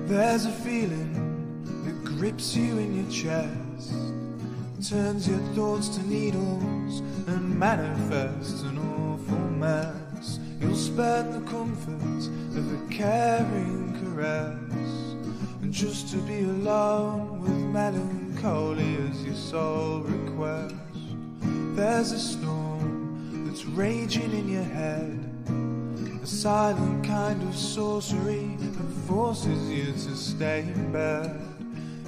There's a feeling that grips you in your chest, turns your thoughts to needles and manifests an awful mess. You'll spurn the comforts of a caring caress, and just to be alone with melancholy as your sole request. There's a storm that's raging in your head, a silent kind of sorcery that forces you to stay in bed.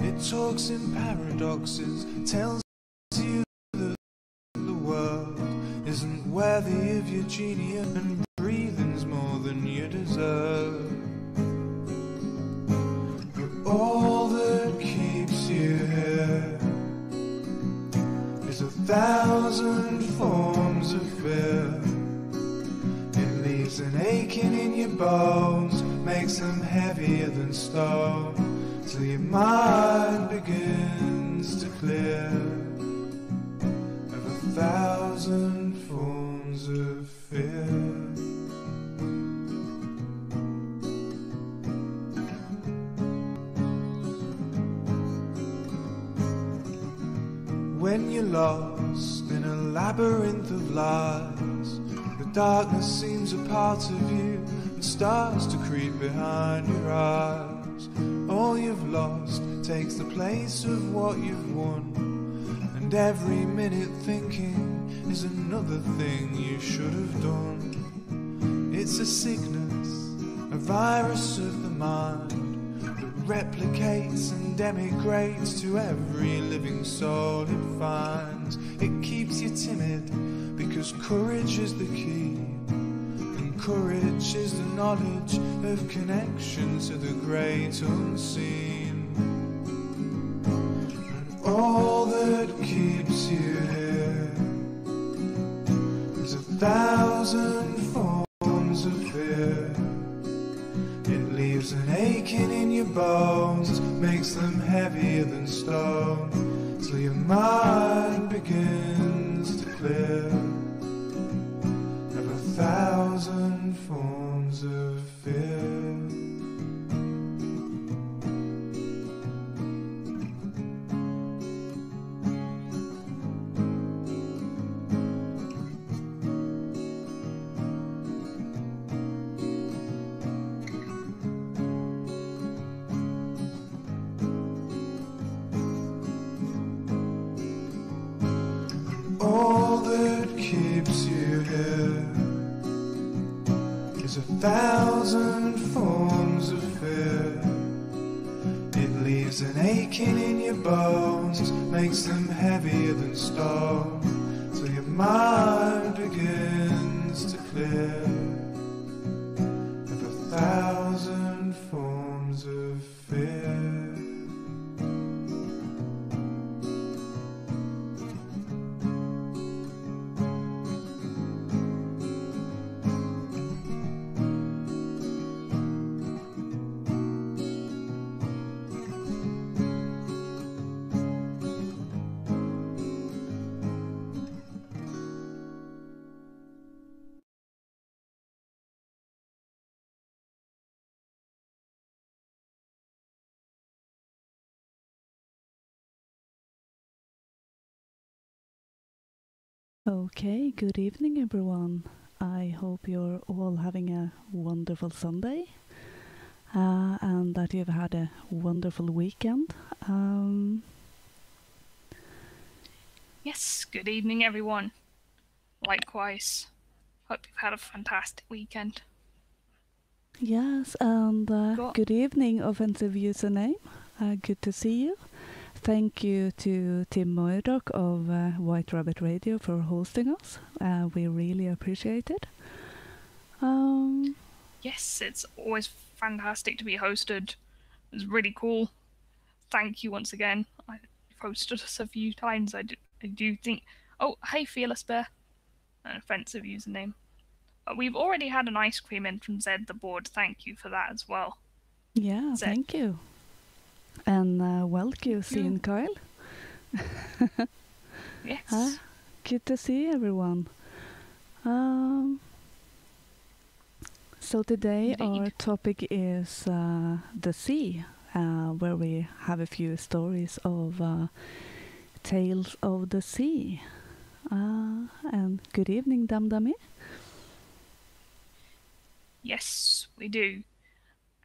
It talks in paradoxes, tells you that the world isn't worthy of your genius, and breathing's more than you deserve. But all that keeps you here is 1,000 forms of fear. It leaves an aching in your bones, makes them heavier than stone, till your mind begins to clear of 1,000 forms of fear. When you're lost in a labyrinth of lies, the darkness seems a part of you and starts to creep behind your eyes. All you've lost takes the place of what you've won, and every minute thinking is another thing you should have done. It's a sickness, a virus of the mind, that replicates and emigrates to every living soul it finds. It keeps you timid because courage is the key, and courage is the knowledge of connection to the great unseen. And all that keeps you here is 1,000 forms of fear. It leaves an aching in your bones, makes them heavier than stone, till your mind begins to clear of 1,000 forms of fear. All that keeps you here is 1,000 forms of fear. It leaves an aching in your bones, makes them heavier than stone, till your mind begins to clear of 1,000 forms of fear. Okay, good evening everyone. I hope you're all having a wonderful Sunday and that you've had a wonderful weekend. Yes, good evening everyone. Likewise. Hope you've had a fantastic weekend. Yes, and good evening Offensive Username. Good to see you. Thank you to Tim Murdoch of White Rabbit Radio for hosting us. We really appreciate it. Yes, it's always fantastic to be hosted. It's really cool. Thank you once again. I've hosted us a few times. I do think... Oh, hey Fearless Bear. An offensive username. We've already had an ice cream in from Zed the board. Thank you for that as well. Yeah, Zed. thank you. And welcome, Sean Kyle. Yes. Good to see everyone. So today Indeed. our topic is the sea, where we have a few stories of tales of the sea. And good evening, Damdami. Yes, we do.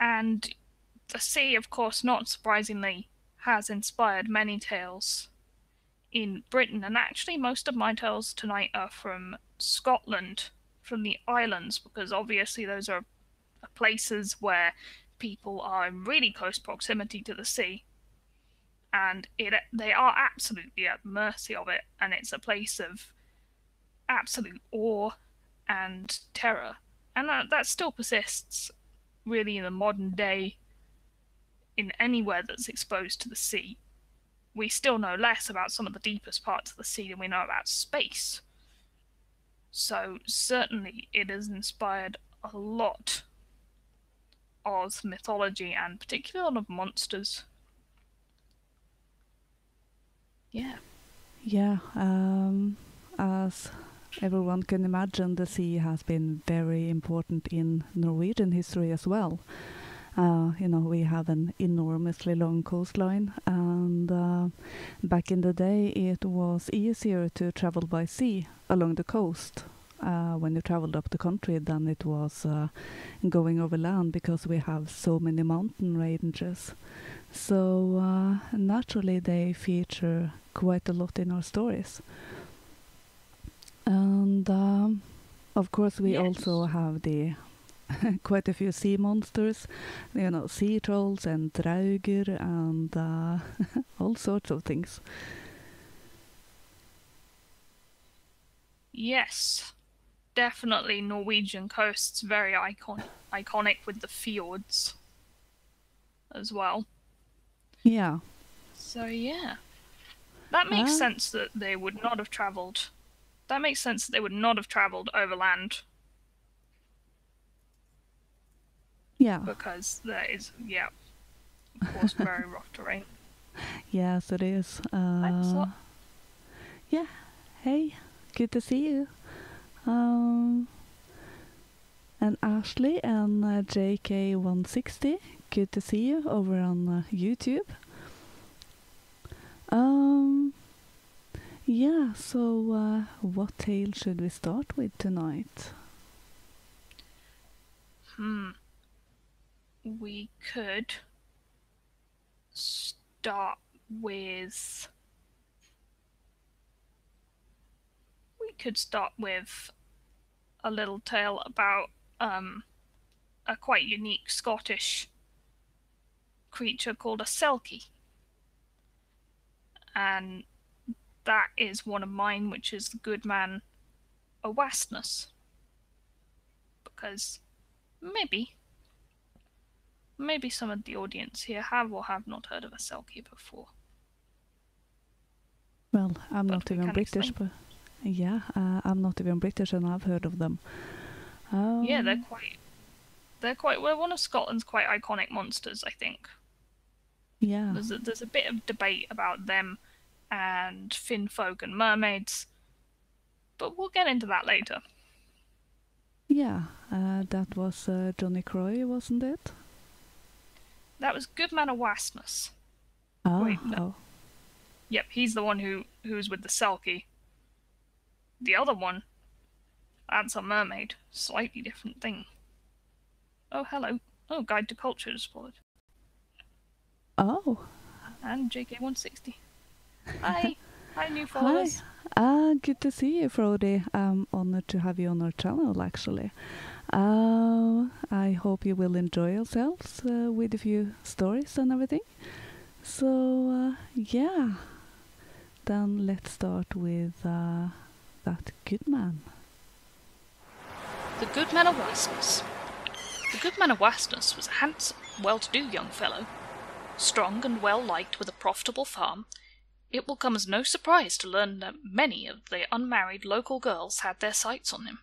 And the sea, of course, not surprisingly, has inspired many tales in Britain. And actually, most of my tales tonight are from Scotland, from the islands, because obviously those are places where people are in really close proximity to the sea. And they are absolutely at the mercy of it. And it's a place of absolute awe and terror. And that still persists, really, in the modern day, in anywhere that's exposed to the sea. We still know less about some of the deepest parts of the sea than we know about space. So certainly it has inspired a lot of mythology, and particularly a lot of monsters. Yeah. Yeah, as everyone can imagine, the sea has been very important in Norwegian history as well. We have an enormously long coastline, and back in the day it was easier to travel by sea along the coast when you traveled up the country than it was going over land, because we have so many mountain ranges. So naturally they feature quite a lot in our stories. And of course we also have the quite a few sea monsters, sea trolls and drauger and all sorts of things. Yes, definitely Norwegian coasts, very iconic with the fjords as well. Yeah. So yeah, that makes sense that they would not have travelled. That makes sense that they would not have travelled overland. Yeah. Because there is, of course, very rough terrain. Yes, it is. Yeah. Hey, good to see you. And Ashley and JK160, good to see you over on YouTube. Yeah, so what tale should we start with tonight? We could start with... a little tale about a quite unique Scottish creature called a selkie. And that is one of mine, which is the good man Owasnus. Because maybe some of the audience here have or have not heard of a selkie before. Well, I'm not even British, but yeah, I'm not even British, and I've heard of them. Yeah, they're one of Scotland's quite iconic monsters, I think. Yeah. There's a bit of debate about them and Finfolk and mermaids, but we'll get into that later. Yeah, that was Johnny Croy, wasn't it? That was Goodman Owasnus. Oh, Wait, no. Yep, he's the one who's with the selkie. The other one, that's a mermaid. Slightly different thing. Oh, hello. Oh, Guide to Culture is spotted. Oh. And JK160. Hi. Hi, new followers. Hi. Good to see you, Frody. I'm honored to have you on our channel, actually. I hope you will enjoy yourselves with a few stories and everything. So, yeah. Then let's start with that good man. The Goodman Owasnus. The Goodman Owasnus was a handsome, well-to-do young fellow. Strong and well-liked with a profitable farm, it will come as no surprise to learn that many of the unmarried local girls had their sights on him.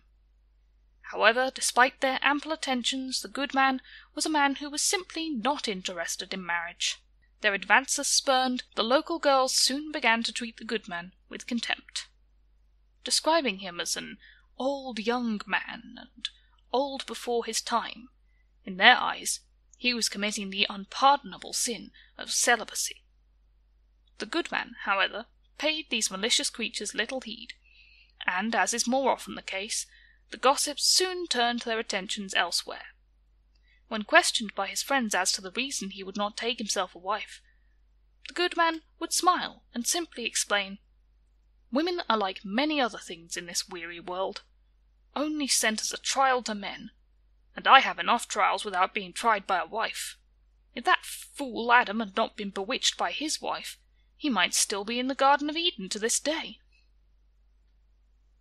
However, despite their ample attentions, the good man was a man who was simply not interested in marriage. Their advances spurned, the local girls soon began to treat the good man with contempt, describing him as an old young man and old before his time, in their eyes he was committing the unpardonable sin of celibacy. The good man, however, paid these malicious creatures little heed, and, as is more often the case, the gossips soon turned their attentions elsewhere. When questioned by his friends as to the reason he would not take himself a wife, the good man would smile and simply explain, "Women are like many other things in this weary world, only sent as a trial to men, and I have enough trials without being tried by a wife. If that fool Adam had not been bewitched by his wife, he might still be in the Garden of Eden to this day."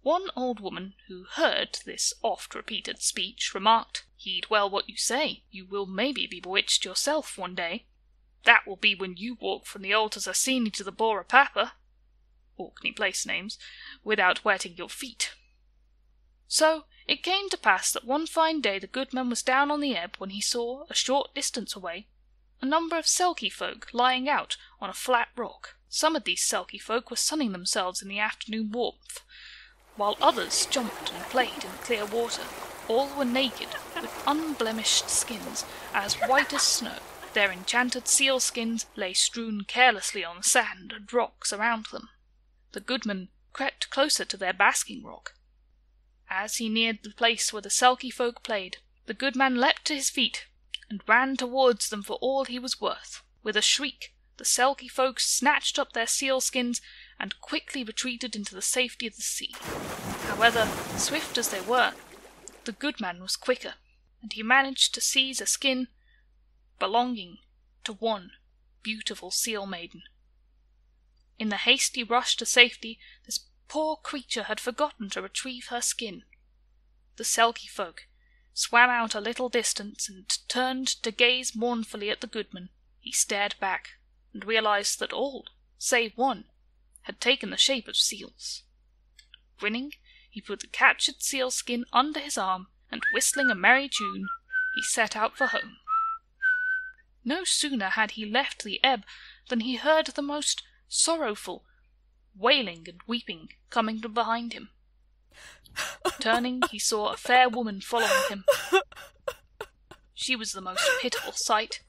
One old woman who heard this oft-repeated speech remarked, "Heed well what you say, you will maybe be bewitched yourself one day. That will be when you walk from the old Assassini to the Bora Papa," Orkney place names, "without wetting your feet." So it came to pass that one fine day the goodman was down on the ebb when he saw, a short distance away, a number of selkie folk lying out on a flat rock. Some of these selkie folk were sunning themselves in the afternoon warmth, while others jumped and played in the clear water. All were naked, with unblemished skins, as white as snow. Their enchanted seal skins lay strewn carelessly on the sand and rocks around them. The goodman crept closer to their basking rock. As he neared the place where the selkie folk played, the goodman leapt to his feet and ran towards them for all he was worth. With a shriek, the selkie folk snatched up their seal skins and quickly retreated into the safety of the sea. However, swift as they were, the goodman was quicker, and he managed to seize a skin belonging to one beautiful seal maiden. In the hasty rush to safety, this poor creature had forgotten to retrieve her skin. The selkie folk swam out a little distance and turned to gaze mournfully at the goodman. He stared back and realized that all, save one, had taken the shape of seals. Grinning, he put the captured seal skin under his arm, and whistling a merry tune, he set out for home. No sooner had he left the ebb than he heard the most sorrowful wailing and weeping coming from behind him. Turning, he saw a fair woman following him. She was the most pitiful sight.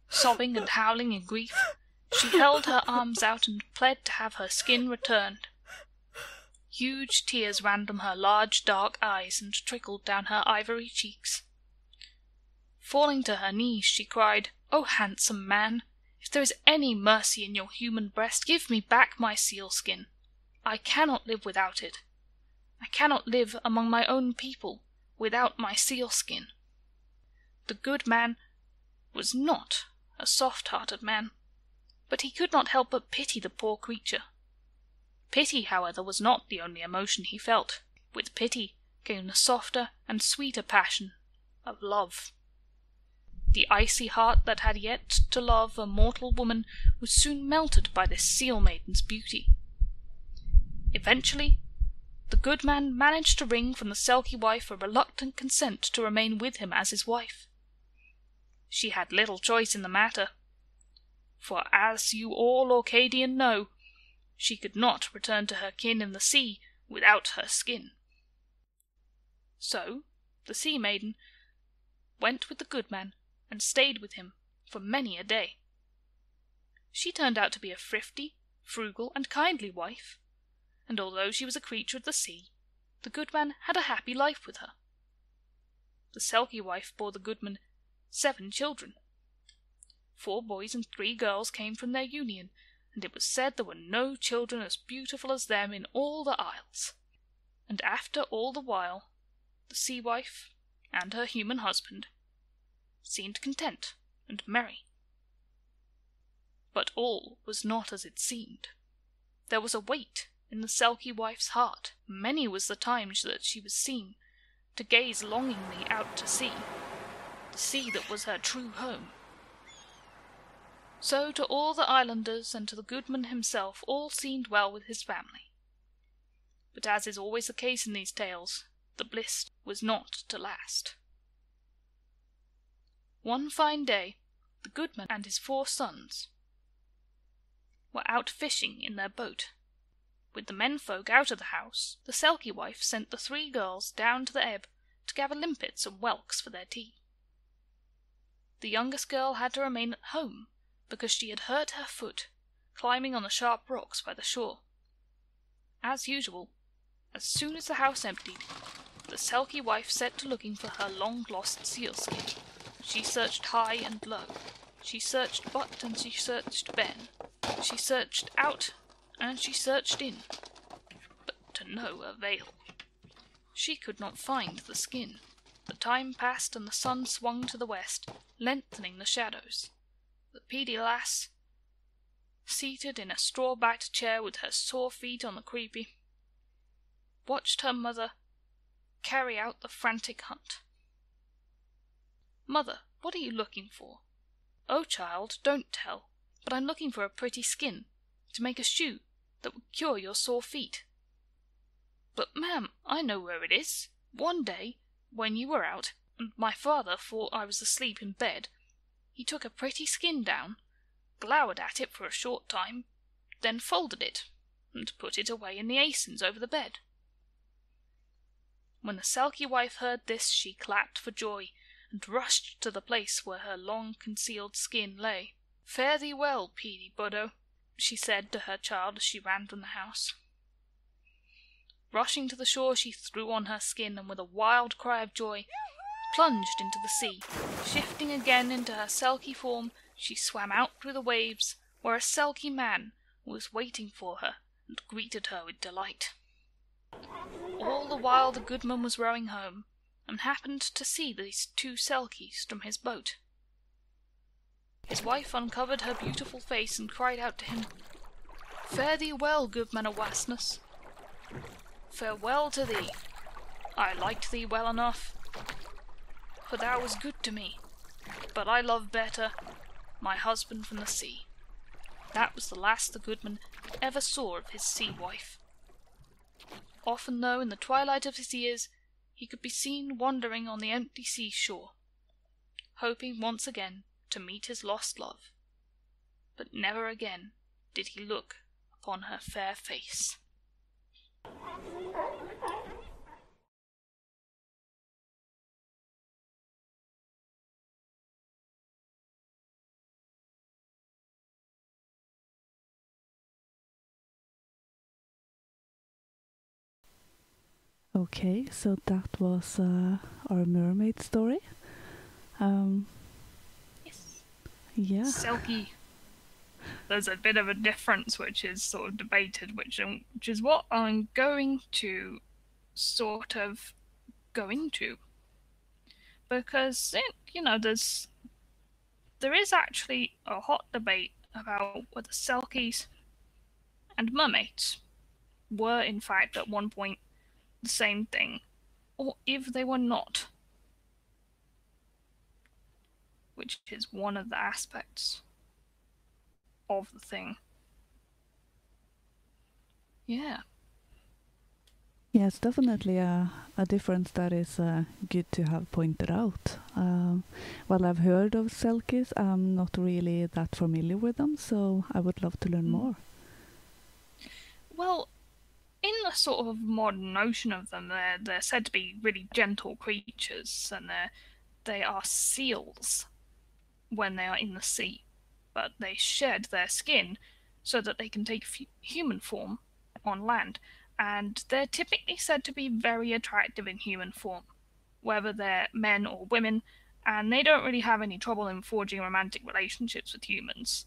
Sobbing and howling in grief, she held her arms out and pled to have her skin returned. Huge tears ran from her large dark eyes and trickled down her ivory cheeks. Falling to her knees, she cried, "O handsome man, if there is any mercy in your human breast, give me back my sealskin. I cannot live without it. I cannot live among my own people without my sealskin." The good man was not a soft-hearted man, but he could not help but pity the poor creature. Pity, however, was not the only emotion he felt. With pity came the softer and sweeter passion of love. The icy heart that had yet to love a mortal woman was soon melted by this seal maiden's beauty. Eventually, the good man managed to wring from the selkie wife a reluctant consent to remain with him as his wife. She had little choice in the matter, for as you all Orcadian know, she could not return to her kin in the sea without her skin. So the sea maiden went with the good man and stayed with him for many a day. She turned out to be a thrifty, frugal, and kindly wife, and although she was a creature of the sea, the good man had a happy life with her. The selkie wife bore the goodman 7 children. 4 boys and 3 girls came from their union, and it was said there were no children as beautiful as them in all the isles. And after all the while, the sea wife and her human husband seemed content and merry. But all was not as it seemed. There was a weight in the selkie wife's heart. Many was the time that she was seen to gaze longingly out to sea, the sea that was her true home. So to all the islanders and to the goodman himself all seemed well with his family. But as is always the case in these tales, the bliss was not to last. One fine day, the goodman and his 4 sons were out fishing in their boat. With the menfolk out of the house, the selkie wife sent the 3 girls down to the ebb to gather limpets and whelks for their tea. The youngest girl had to remain at home because she had hurt her foot climbing on the sharp rocks by the shore. As usual, as soon as the house emptied, the sulky wife set to looking for her long-lost sealskin. She searched high and low. She searched butt and she searched ben. She searched out and she searched in, but to no avail. She could not find the skin. The time passed and the sun swung to the west, lengthening the shadows. The peedy lass, seated in a straw-backed chair with her sore feet on the creepy, watched her mother carry out the frantic hunt. "Mother, what are you looking for?" "Oh, child, don't tell, but I'm looking for a pretty skin, to make a shoe that would cure your sore feet." "But, ma'am, I know where it is. One day, when you were out, and my father thought I was asleep in bed, he took a pretty skin down, glowered at it for a short time, then folded it, and put it away in the asins over the bed." When the sulky wife heard this, she clapped for joy, and rushed to the place where her long-concealed skin lay. "Fare thee well, Peedy Buddo," she said to her child as she ran from the house. Rushing to the shore, she threw on her skin, and with a wild cry of joy, plunged into the sea. Shifting again into her sulky form, she swam out through the waves, where a sulky man was waiting for her, and greeted her with delight. All the while the goodman was rowing home, and happened to see these two sulkies from his boat. His wife uncovered her beautiful face and cried out to him, "Fare thee well, good man of Wasness. Farewell to thee. I liked thee well enough, for thou was good to me, but I love better my husband from the sea." That was the last the goodman ever saw of his sea wife. Often, though, in the twilight of his years, he could be seen wandering on the empty seashore, hoping once again to meet his lost love, but never again did he look upon her fair face. Okay, so that was our mermaid story. Yes. Yeah. Selkie. There's a bit of a difference which is sort of debated, which is what I'm going to sort of go into. Because, there is actually a hot debate about whether Selkies and mermaids were in fact at one point the same thing, or if they were not, which is one of the aspects of the thing. Yeah. Yes, definitely a difference that is good to have pointed out. Well, I've heard of Selkies. I'm not really that familiar with them, so I would love to learn more. Well, in the sort of modern notion of them, they're said to be really gentle creatures, and they are seals when they are in the sea, but they shed their skin so that they can take human form on land, and they're typically said to be very attractive in human form, whether they're men or women, and they don't really have any trouble in forging romantic relationships with humans.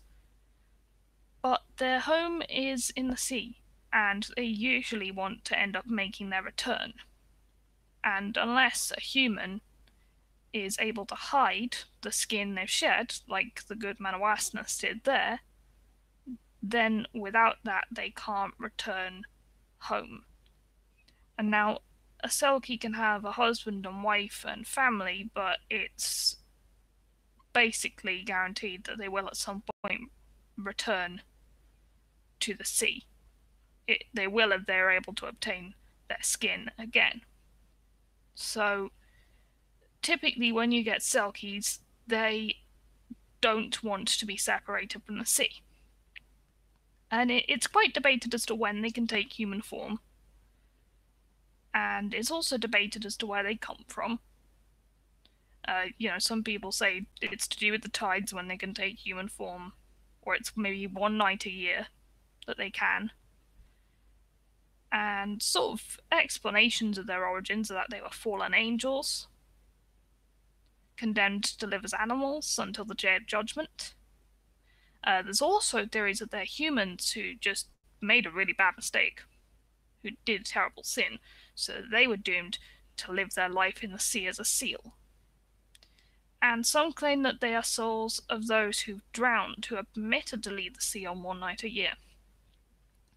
But their home is in the sea, and they usually want to end up making their return. And unless a human is able to hide the skin they've shed, like the good man of Wasness did there, then without that they can't return home. And now, a Selkie can have a husband and wife and family, but it's basically guaranteed that they will at some point return to the sea. They will if they're able to obtain their skin again. So, typically when you get Selkies, they don't want to be separated from the sea. And it's quite debated as to when they can take human form. and it's also debated as to where they come from. Some people say it's to do with the tides when they can take human form, or it's maybe one night a year that they can. And sort of explanations of their origins are that they were fallen angels, condemned to live as animals until the day of judgment. There's also theories that they're humans who just made a really bad mistake, who did a terrible sin, so they were doomed to live their life in the sea as a seal. And some claim that they are souls of those who've drowned, who are permitted to leave the sea on one night a year.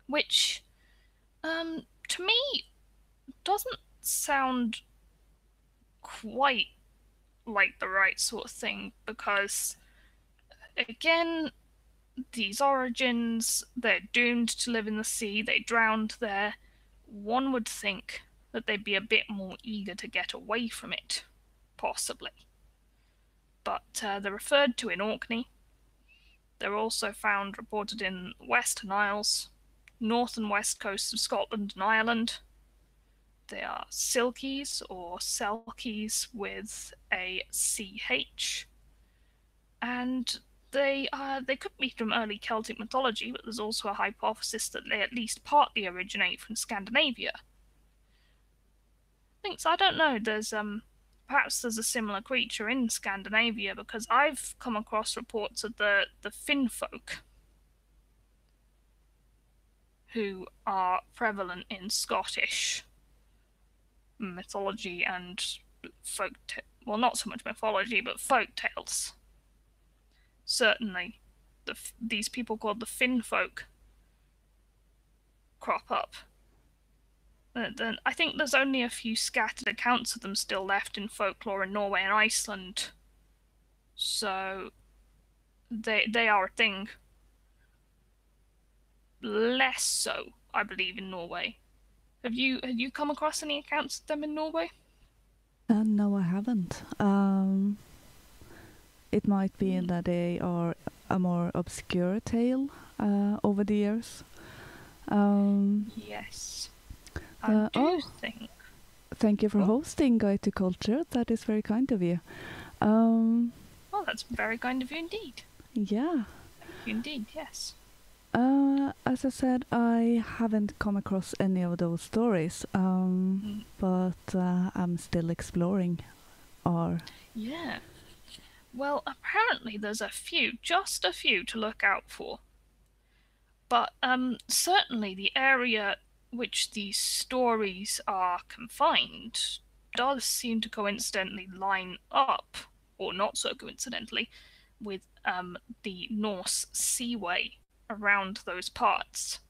Which, to me, doesn't sound quite like the right sort of thing, because, again, these origins, they're doomed to live in the sea, they drowned there. One would think that they'd be a bit more eager to get away from it, possibly. But they're referred to in Orkney. They're also found reported in Western Isles, north and west coasts of Scotland and Ireland. They are silkies or selkies with a CH. And they could be from early Celtic mythology, but there's also a hypothesis that they at least partly originate from Scandinavia. Lynx, I don't know, perhaps there's a similar creature in Scandinavia, because I've come across reports of the Tuftefolk, who are prevalent in Scottish mythology and well, not so much mythology, but folk tales. Certainly, these people called the Tuftefolk crop up. Then I think there's only a few scattered accounts of them still left in folklore in Norway and Iceland. So they are a thing. Less so, I believe, in Norway. Have you come across any accounts of them in Norway? No, I haven't. It might be that they are a more obscure tale over the years. Yes. I do think. Thank you for hosting Guide to Culture. That is very kind of you. Well, that's very kind of you indeed. Yeah. Thank you indeed, yes. As I said, I haven't come across any of those stories, but I'm still exploring. Yeah. Well, apparently there's just a few to look out for. But certainly the area which these stories are confined does seem to coincidentally line up, or not so coincidentally, with the Norse seaway around those parts.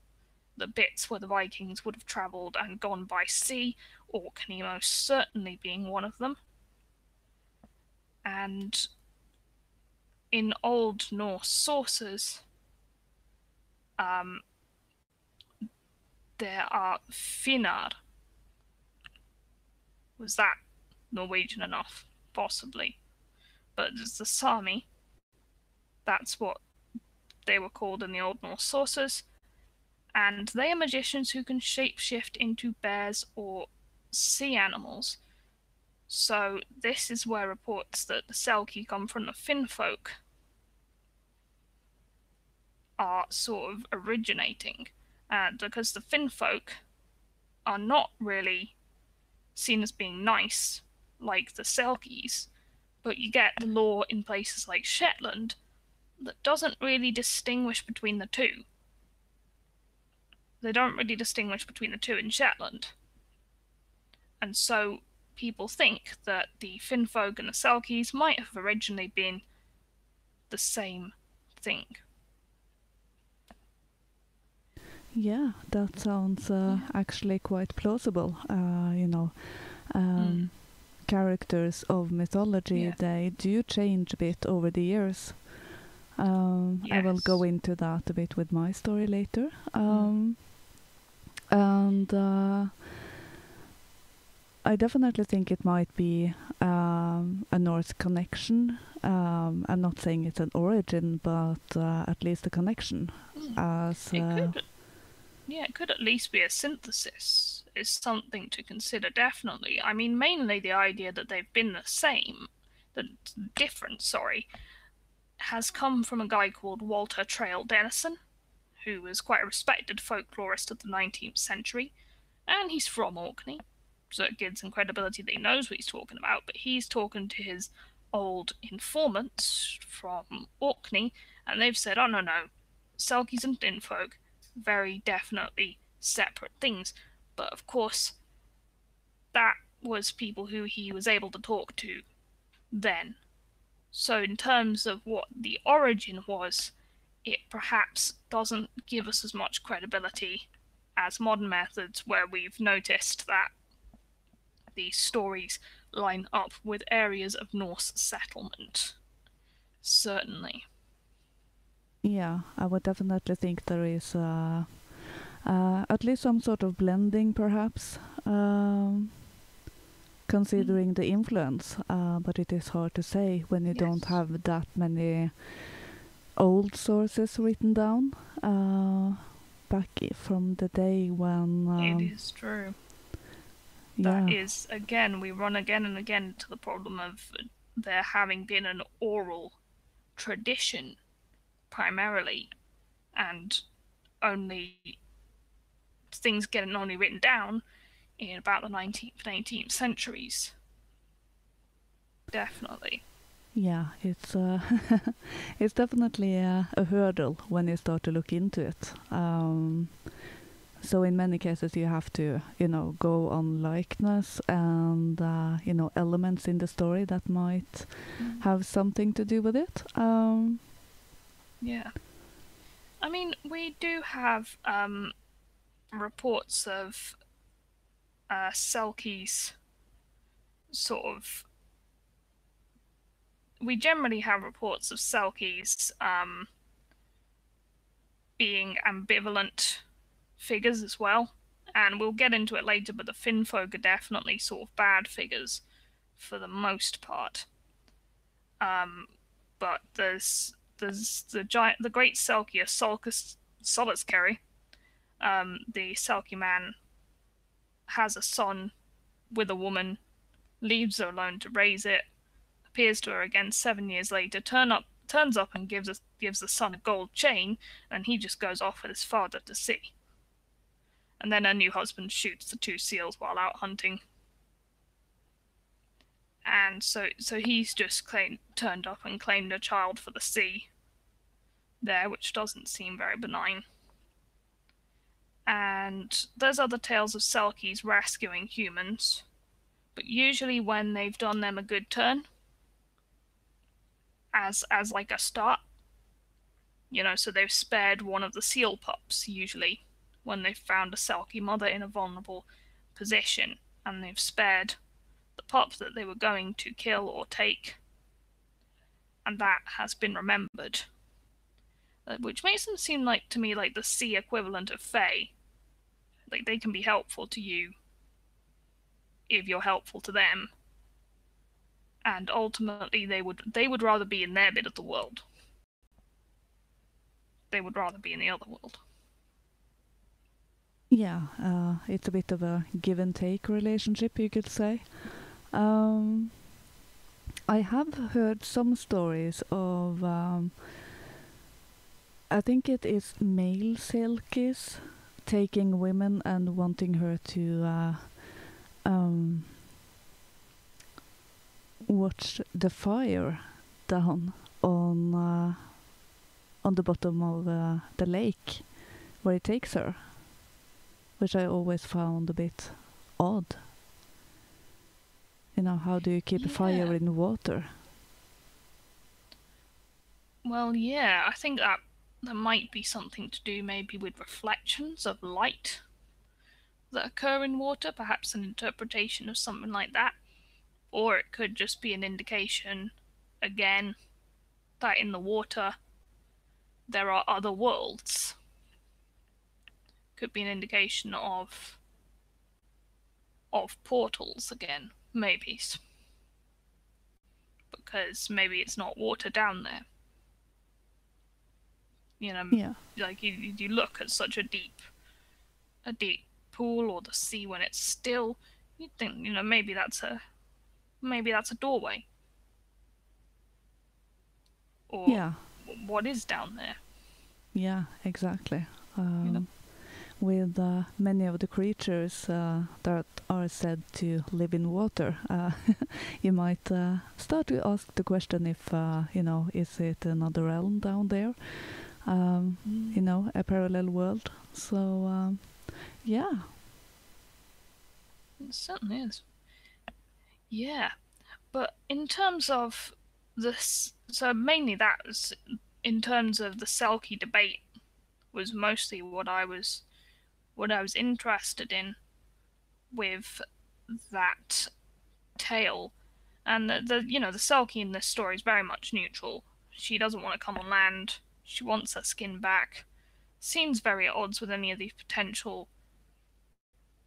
The bits where the Vikings would have travelled and gone by sea, Orkney most certainly being one of them. And in Old Norse sources, there are Finnar. Was that Norwegian enough? Possibly. But it's the Sami. That's what they were called in the Old Norse sources. And they are magicians who can shapeshift into bears or sea animals. So this is where reports that the Selkie come from the Finnfolk are sort of originating. Because the Finnfolk are not really seen as being nice like the Selkies, but you get the law in places like Shetland that doesn't really distinguish between the two. They don't really distinguish between the two in Shetland. And so people think that the Finnfolk and the Selkies might have originally been the same thing. Yeah, that sounds actually quite plausible. Characters of mythology, they do change a bit over the years. Yes. I will go into that a bit with my story later. And I definitely think it might be a Norse connection. I'm not saying it's an origin, but at least a connection. It could at least be a synthesis. is something to consider, definitely. I mean, mainly the idea that they've been different, has come from a guy called Walter Trail Dennison, who was quite a respected folklorist of the 19th century, and he's from Orkney, so it gives him credibility that he knows what he's talking about, but he's talking to his old informants from Orkney, and they've said, oh no, Selkies and Tuftefolk, very definitely separate things. But of course, that was people who he was able to talk to then. So in terms of what the origin was, it perhaps doesn't give us as much credibility as modern methods, where we've noticed that these stories line up with areas of Norse settlement. Certainly. Yeah, I would definitely think there is at least some sort of blending, perhaps, considering the influence. But it is hard to say when you don't have that many old sources written down back from the day when... it is true. That is, again, we run again and again to the problem of there having been an oral tradition primarily, and only things getting only written down in about the 19th and 18th centuries. Definitely. Yeah, it's it's definitely a hurdle when you start to look into it. So in many cases you have to, go on likeness and, elements in the story that might have something to do with it. Yeah. I mean, we do have reports of Selkies we generally have reports of Selkies being ambivalent figures as well, and we'll get into it later, but the Finnfolk are definitely sort of bad figures for the most part. But there's the great Selkie, Soliskeri. The Selkie man has a son with a woman, leaves her alone to raise it, appears to her again 7 years later, turns up and gives the son a gold chain, and he just goes off with his father to sea. And then her new husband shoots the 2 seals while out hunting. And so he's just turned up and claimed a child for the sea there, which doesn't seem very benign. And there's other tales of Selkies rescuing humans, but usually when they've done them a good turn, as like a start, so they've spared one of the seal pups, usually, when they've found a Selkie mother in a vulnerable position, and they've spared the pup that they were going to kill or take, and that has been remembered. Which makes them seem to me like the sea equivalent of Fae. Like, they can be helpful to you if you're helpful to them, and ultimately they would rather be in their bit of the world. They would rather be in the other world. Yeah, it's a bit of a give and take relationship, you could say. I have heard some stories of, I think it is male Selkies taking women and wanting her to watch the fire down on the bottom of the lake where he takes her, which I always found a bit odd. How do you keep a fire in water? Well, yeah, I think that might be something to do maybe with reflections of light that occur in water, perhaps an interpretation of something like that. Or it could just be an indication, again, that in the water there are other worlds. Could be an indication of portals again, maybe. Because maybe it's not water down there. Like you look at such a deep pool or the sea when it's still, you'd think, maybe that's a doorway. Or Yeah. what is down there? Yeah, exactly. You know? With many of the creatures that are said to live in water, you might start to ask the question if, is it another realm down there? A parallel world. So, yeah. It certainly is. Yeah. But in terms of this, so mainly that was, in terms of the Selkie debate, was mostly what I was interested in with that tale. And the Selkie in this story is very much neutral. She doesn't want to come on land. She wants her skin back. Seems very at odds with any of the potential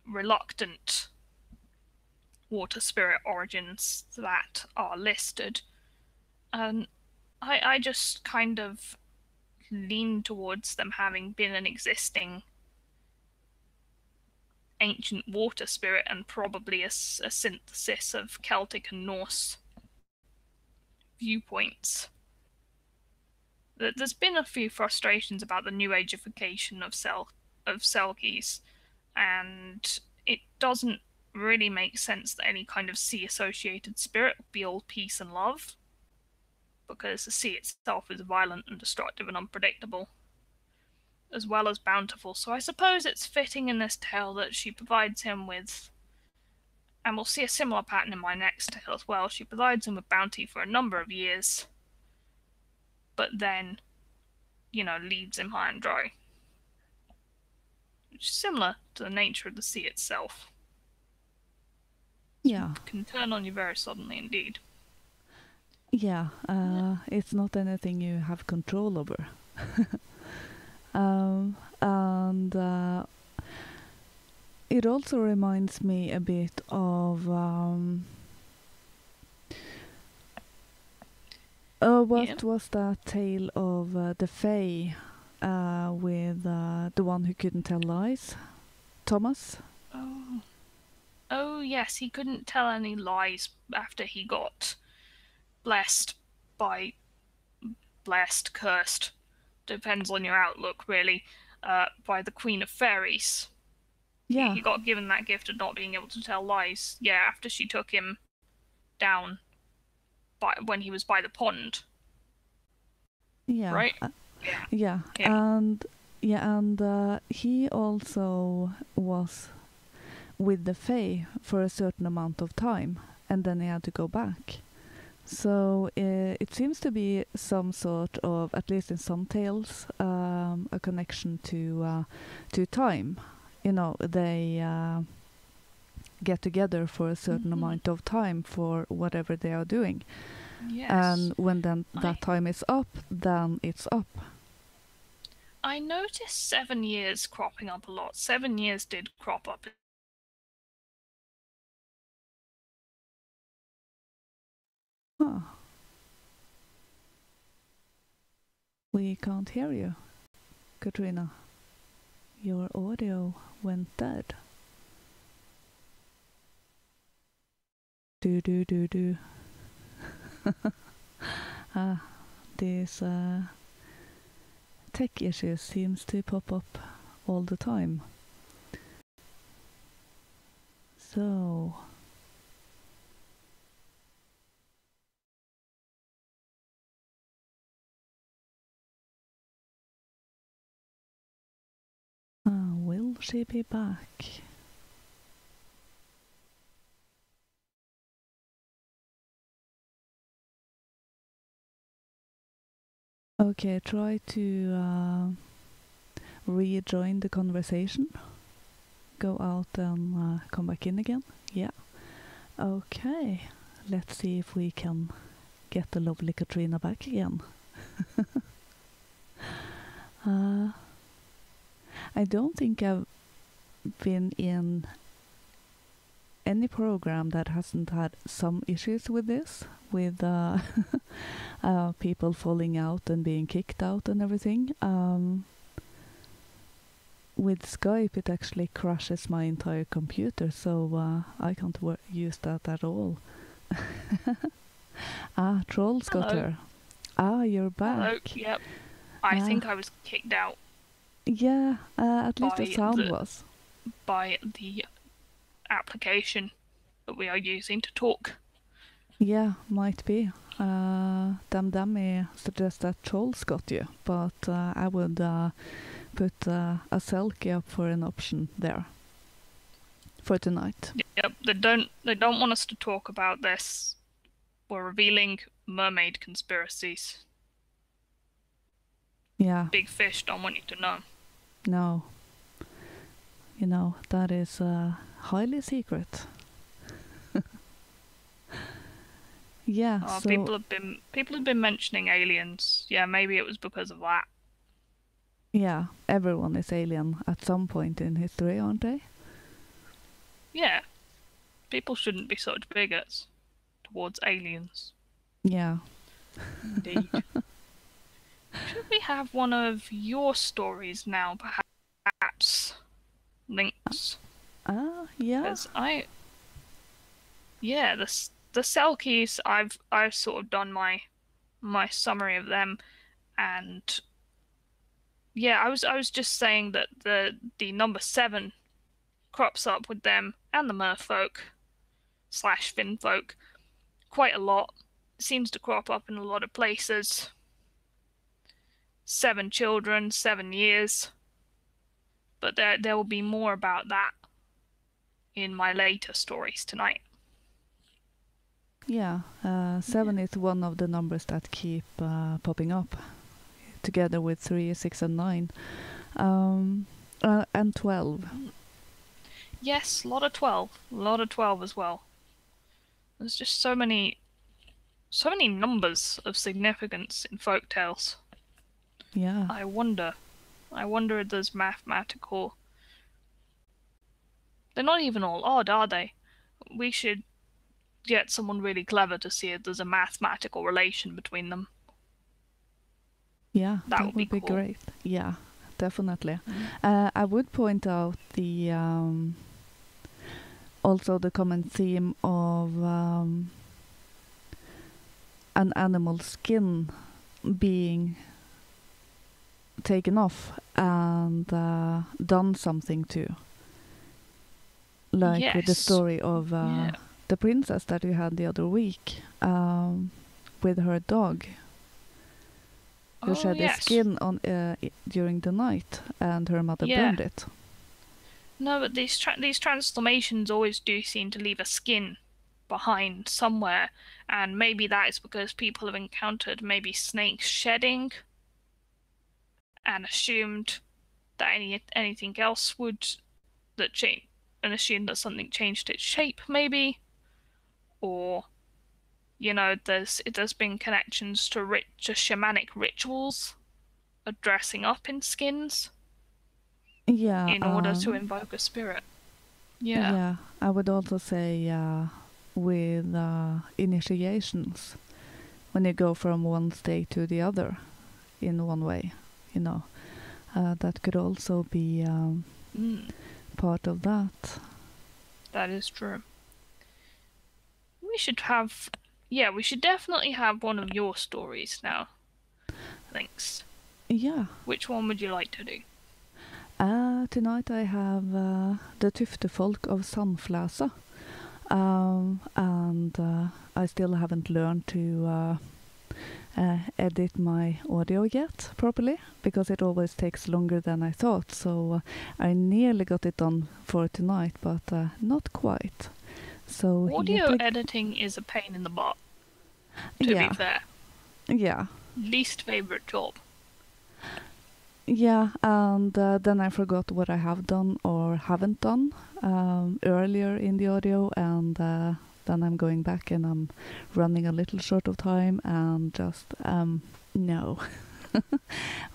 reluctant water spirit origins that are listed. And I just kind of lean towards them having been an existing ancient water spirit and probably a synthesis of Celtic and Norse viewpoints. There's been a few frustrations about the new ageification of Selkies, and it doesn't really make sense that any kind of sea-associated spirit would be all peace and love, because the sea itself is violent and destructive and unpredictable, as well as bountiful. So I suppose it's fitting in this tale that she provides him with, and we'll see a similar pattern in my next tale as well, she provides him with bounty for a number of years, but then, leaves him high and dry. Which is similar to the nature of the sea itself. Yeah. It can turn on you very suddenly indeed. Yeah, it's not anything you have control over. And it also reminds me a bit of what was that tale of the Fae with the one who couldn't tell lies? Thomas? Oh yes, he couldn't tell any lies after he got blessed, cursed, depends on your outlook really, by the Queen of Fairies. Yeah. He got given that gift of not being able to tell lies. Yeah, after she took him down when he was by the pond. Yeah. Right? Yeah. And he also was with the Fae for a certain amount of time, and then he had to go back. So it seems to be some sort of, at least in some tales, a connection to time. They get together for a certain amount of time for whatever they are doing. Yes. And when then that time is up, then it's up. I noticed 7 years cropping up a lot. 7 years did crop up. Huh. We can't hear you, Katrina. Your audio went dead. Do. These tech issues seems to pop up all the time. So will she be back? Okay, try to rejoin the conversation. Go out and come back in again. Yeah. Okay. Let's see if we can get the lovely Katrina back again. I don't think I've been in any program that hasn't had some issues with this, with people falling out and being kicked out and everything. with Skype it actually crashes my entire computer, so I can't use that at all. Trolls got Hello. her. You're back. Hello. Yep. I think I was kicked out Yeah, at least the by sound was. by the application that we are using to talk. Yeah, might be. Dummy suggests that trolls got you, but I would put a selkie up for an option there for tonight. Yep. They don't want us to talk about this. We're revealing mermaid conspiracies. Yeah. Big Fish don't want you to know. No. You know, that is highly secret. Yeah, so people have been mentioning aliens. Yeah, maybe it was because of that. yeah, everyone is alien at some point in history, aren't they? Yeah. People shouldn't be such bigots towards aliens. Yeah. Indeed. Should we have one of your stories now, perhaps? Lynx. Yeah. Because the Selkies, I've sort of done my summary of them, and yeah, I was just saying that the number 7 crops up with them and the Merfolk / Finfolk quite a lot. It seems to crop up in a lot of places. 7 children, 7 years. But there will be more about that in my later stories tonight. Yeah, 7 is one of the numbers that keep popping up, together with 3, 6, and 9, and 12. Yes, a lot of 12 as well. There's just so many numbers of significance in folk tales. Yeah. I wonder if there's mathematical. They're not even all odd, are they? We should get someone really clever to see if there's a mathematical relation between them. Yeah, that would be be cool. great. Yeah, definitely. I would point out the also the common theme of an animal's skin being taken off and done something to. Like with the Yes. story of Yeah. the princess that we had the other week with her dog. Who shed yes. his skin on during the night, and her mother Yeah. burned it. No, but these transformations always do seem to leave a skin behind somewhere, and maybe that is because people have encountered maybe snakes shedding and assumed that anything else would change, and assumed that something changed its shape, maybe, or there's been connections to shamanic rituals of dressing up in skins. Yeah. In order to invoke a spirit. Yeah. Yeah, I would also say with initiations, when you go from one state to the other in one way, that could also be part of that. That is true. We should definitely have one of your stories now. Thanks. Yeah. Which one would you like to do? Tonight I have the Tuftefolk of Sandflasa, and I still haven't learned to edit my audio yet properly, because it always takes longer than I thought, so I nearly got it done for tonight, but not quite. So audio editing is a pain in the butt, to be fair. Yeah. Least favorite job. Yeah, and then I forgot what I have done or haven't done earlier in the audio, and then I'm going back and I'm running a little short of time and just, no.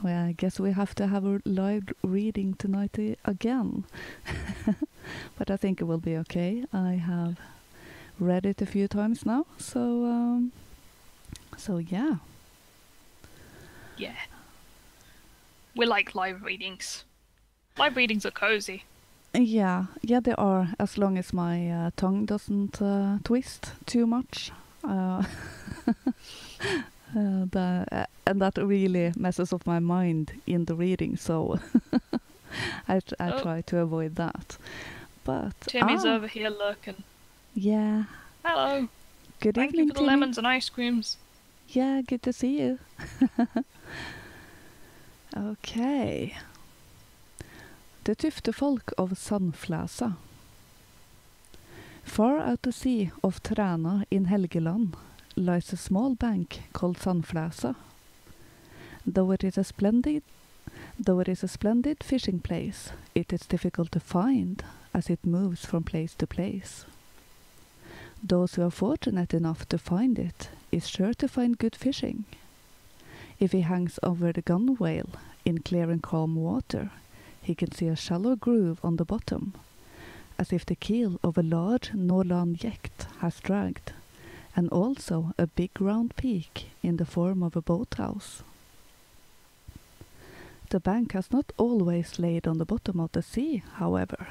Well, I guess we have to have a live reading tonight again. But I think it will be okay. I have read it a few times now, so yeah. Yeah. We like live readings. Live readings are cozy. Yeah, they are, as long as my tongue doesn't twist too much. And that really messes up my mind in the reading, so I try to avoid that. But Timmy's over here lurking. Yeah. Hello. Good Thank evening, you for the Timmy. lemons and ice creams. Yeah, good to see you. Okay. The Tuftefolk of Sandflasa. Far out to sea of Træna in Helgeland lies a small bank called Sandflasa. Though it is a splendid fishing place, it is difficult to find as it moves from place to place. Those who are fortunate enough to find it is sure to find good fishing. If he hangs over the gunwale in clear and calm water, he can see a shallow groove on the bottom, as if the keel of a large Norland yacht has dragged, and also a big round peak in the form of a boathouse. The bank has not always laid on the bottom of the sea, however.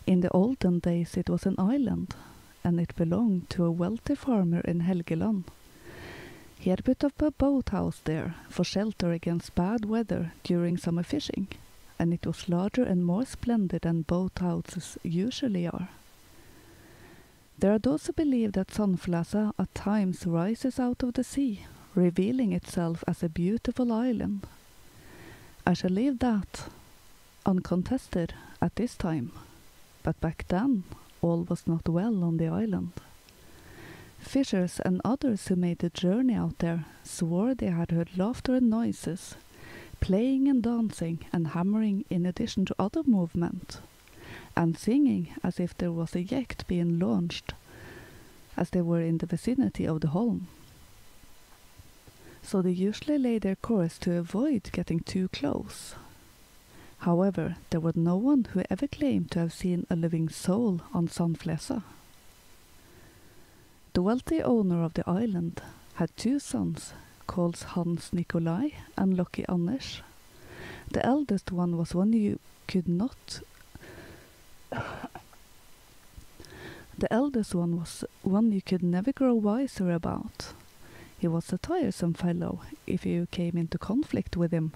In the olden days it was an island, and it belonged to a wealthy farmer in Helgeland. He had put up a boathouse there for shelter against bad weather during summer fishing, and it was larger and more splendid than boathouses usually are. There are those who believe that Sandflasa at times rises out of the sea, revealing itself as a beautiful island. I shall leave that uncontested at this time, but back then all was not well on the island. Fishers and others who made the journey out there swore they had heard laughter and noises, playing and dancing and hammering in addition to other movement, and singing as if there was a yacht being launched, as they were in the vicinity of the holm. So they usually lay their course to avoid getting too close. However, there was no one who ever claimed to have seen a living soul on Sandflasa. The wealthy owner of the island had 2 sons, called Hans Nikolai and Lucky Anders. The eldest one was one you could not... The eldest one was one you could never grow wiser about. He was a tiresome fellow if you came into conflict with him,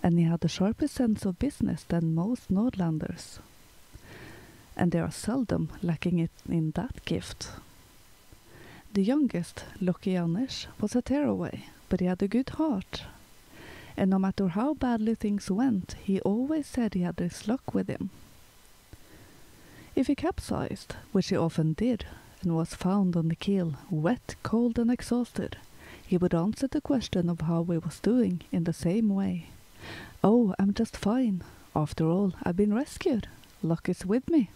and he had a sharper sense of business than most Nordlanders. And they are seldom lacking it in that gift. The youngest, Lucky Anders, was a tearaway, but he had a good heart. And no matter how badly things went, he always said he had his luck with him. If he capsized, which he often did, and was found on the keel, wet, cold, and exhausted, he would answer the question of how he was doing in the same way. "Oh, I'm just fine. After all, I've been rescued. Luck is with me."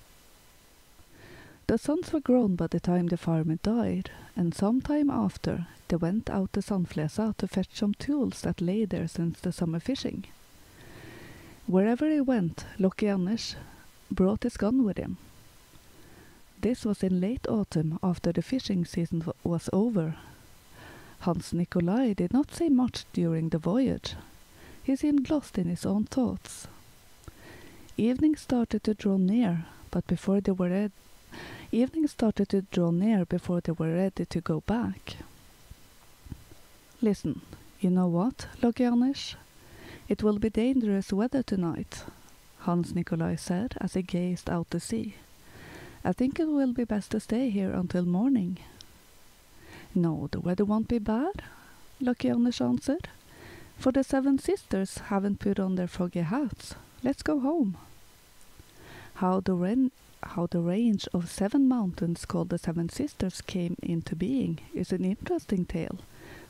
The sons were grown by the time the farmer died, and some time after they went out to Sandflesa to fetch some tools that lay there since the summer fishing. Wherever he went, Lucky Anders brought his gun with him. This was in late autumn after the fishing season was over. Hans Nikolai did not say much during the voyage. He seemed lost in his own thoughts. Evening started to draw near before they were ready to go back. "Listen, you know what, Lucky Anders? It will be dangerous weather tonight," Hans Nikolai said as he gazed out to sea. "I think it will be best to stay here until morning." "No, the weather won't be bad," Lucky Anders answered, "for the 7 sisters haven't put on their foggy hats. Let's go home." How the range of 7 mountains called the 7 Sisters came into being is an interesting tale,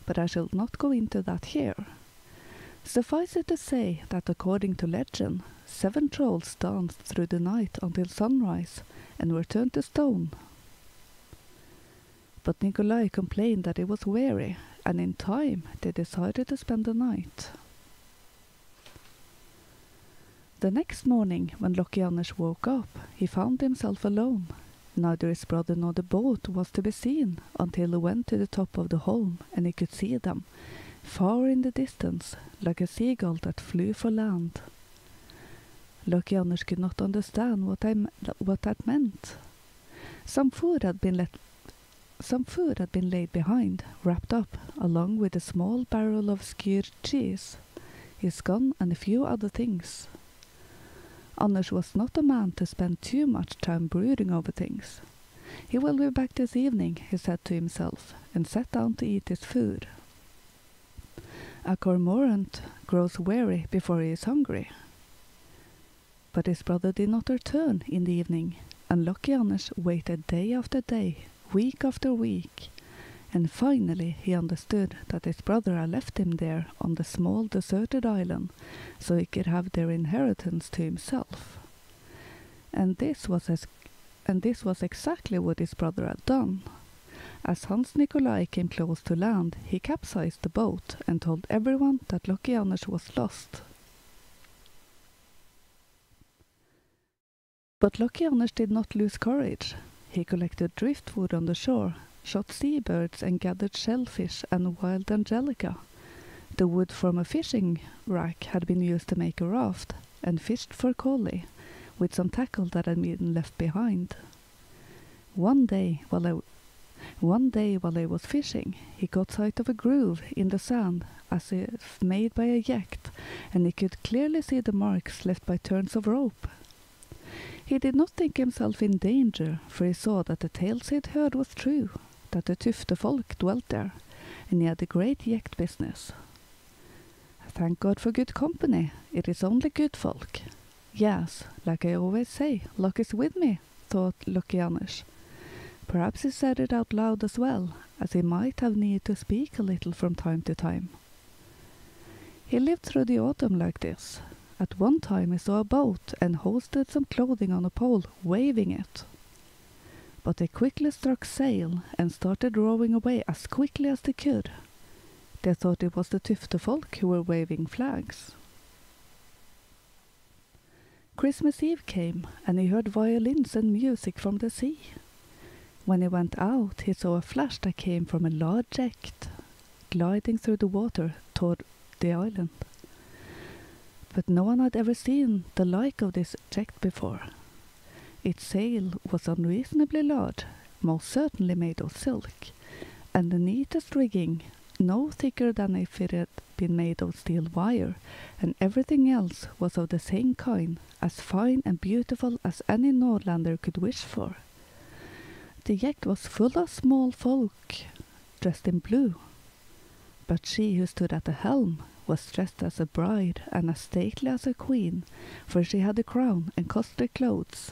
but I shall not go into that here. Suffice it to say that according to legend, 7 trolls danced through the night until sunrise and were turned to stone. But Nikolai complained that he was weary, and in time they decided to spend the night. The next morning, when Lucky Anders woke up, he found himself alone. Neither his brother nor the boat was to be seen until he went to the top of the holm, and he could see them, far in the distance, like a seagull that flew for land. Lucky Anders could not understand what that meant. Some food had been laid behind, wrapped up, along with a small barrel of skyr cheese, his gun, and a few other things. Anders was not a man to spend too much time brooding over things. He will be back this evening, he said to himself, and sat down to eat his food. A cormorant grows weary before he is hungry. But his brother did not return in the evening, and Lucky Anders waited day after day, week after week, and finally he understood that his brother had left him there on the small deserted island, so he could have their inheritance to himself. And this was exactly what his brother had done. As Hans Nikolai came close to land, he capsized the boat and told everyone that Lucky Anders was lost. But Lucky Anders did not lose courage. He collected driftwood on the shore, shot seabirds and gathered shellfish and wild angelica. The wood from a fishing rack had been used to make a raft, and fished for collie, with some tackle that had been left behind. One day while he was fishing, he caught sight of a groove in the sand as if made by a yacht, and he could clearly see the marks left by turns of rope. He did not think himself in danger, for he saw that the tales he had heard was true, that the Tuftefolk dwelt there, and he had a great yacht business. Thank God for good company, it is only good folk. Yes, like I always say, luck is with me, thought Lucky Anders. Perhaps he said it out loud as well, as he might have need to speak a little from time to time. He lived through the autumn like this. At one time he saw a boat and hoisted some clothing on a pole, waving it. But they quickly struck sail and started rowing away as quickly as they could. They thought it was the Tuftefolk who were waving flags. Christmas Eve came, and he heard violins and music from the sea. When he went out, he saw a flash that came from a large yacht, gliding through the water toward the island. But no one had ever seen the like of this yacht before. Its sail was unreasonably large, most certainly made of silk, and the neatest rigging, no thicker than if it had been made of steel wire, and everything else was of the same kind, as fine and beautiful as any Nordlander could wish for. The yacht was full of small folk, dressed in blue, but she who stood at the helm was dressed as a bride and as stately as a queen, for she had a crown and costly clothes.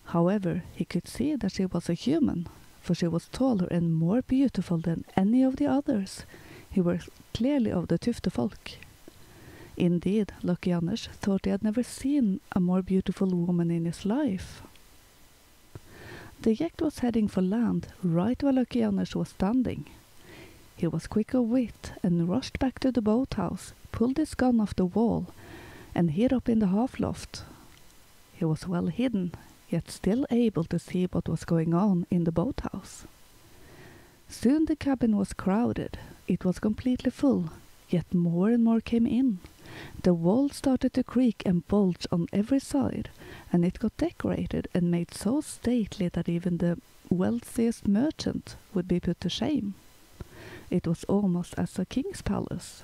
However, he could see that she was a human, for she was taller and more beautiful than any of the others, who were clearly of the Tuftefolk. Indeed, Lucky Anders thought he had never seen a more beautiful woman in his life. The yacht was heading for land right where Lucky Anders was standing. He was quick of wit and rushed back to the boathouse, pulled his gun off the wall, and hid up in the half-loft. He was well hidden, yet still able to see what was going on in the boathouse. Soon the cabin was crowded. It was completely full, yet more and more came in. The walls started to creak and bulge on every side, and it got decorated and made so stately that even the wealthiest merchant would be put to shame. It was almost as a king's palace.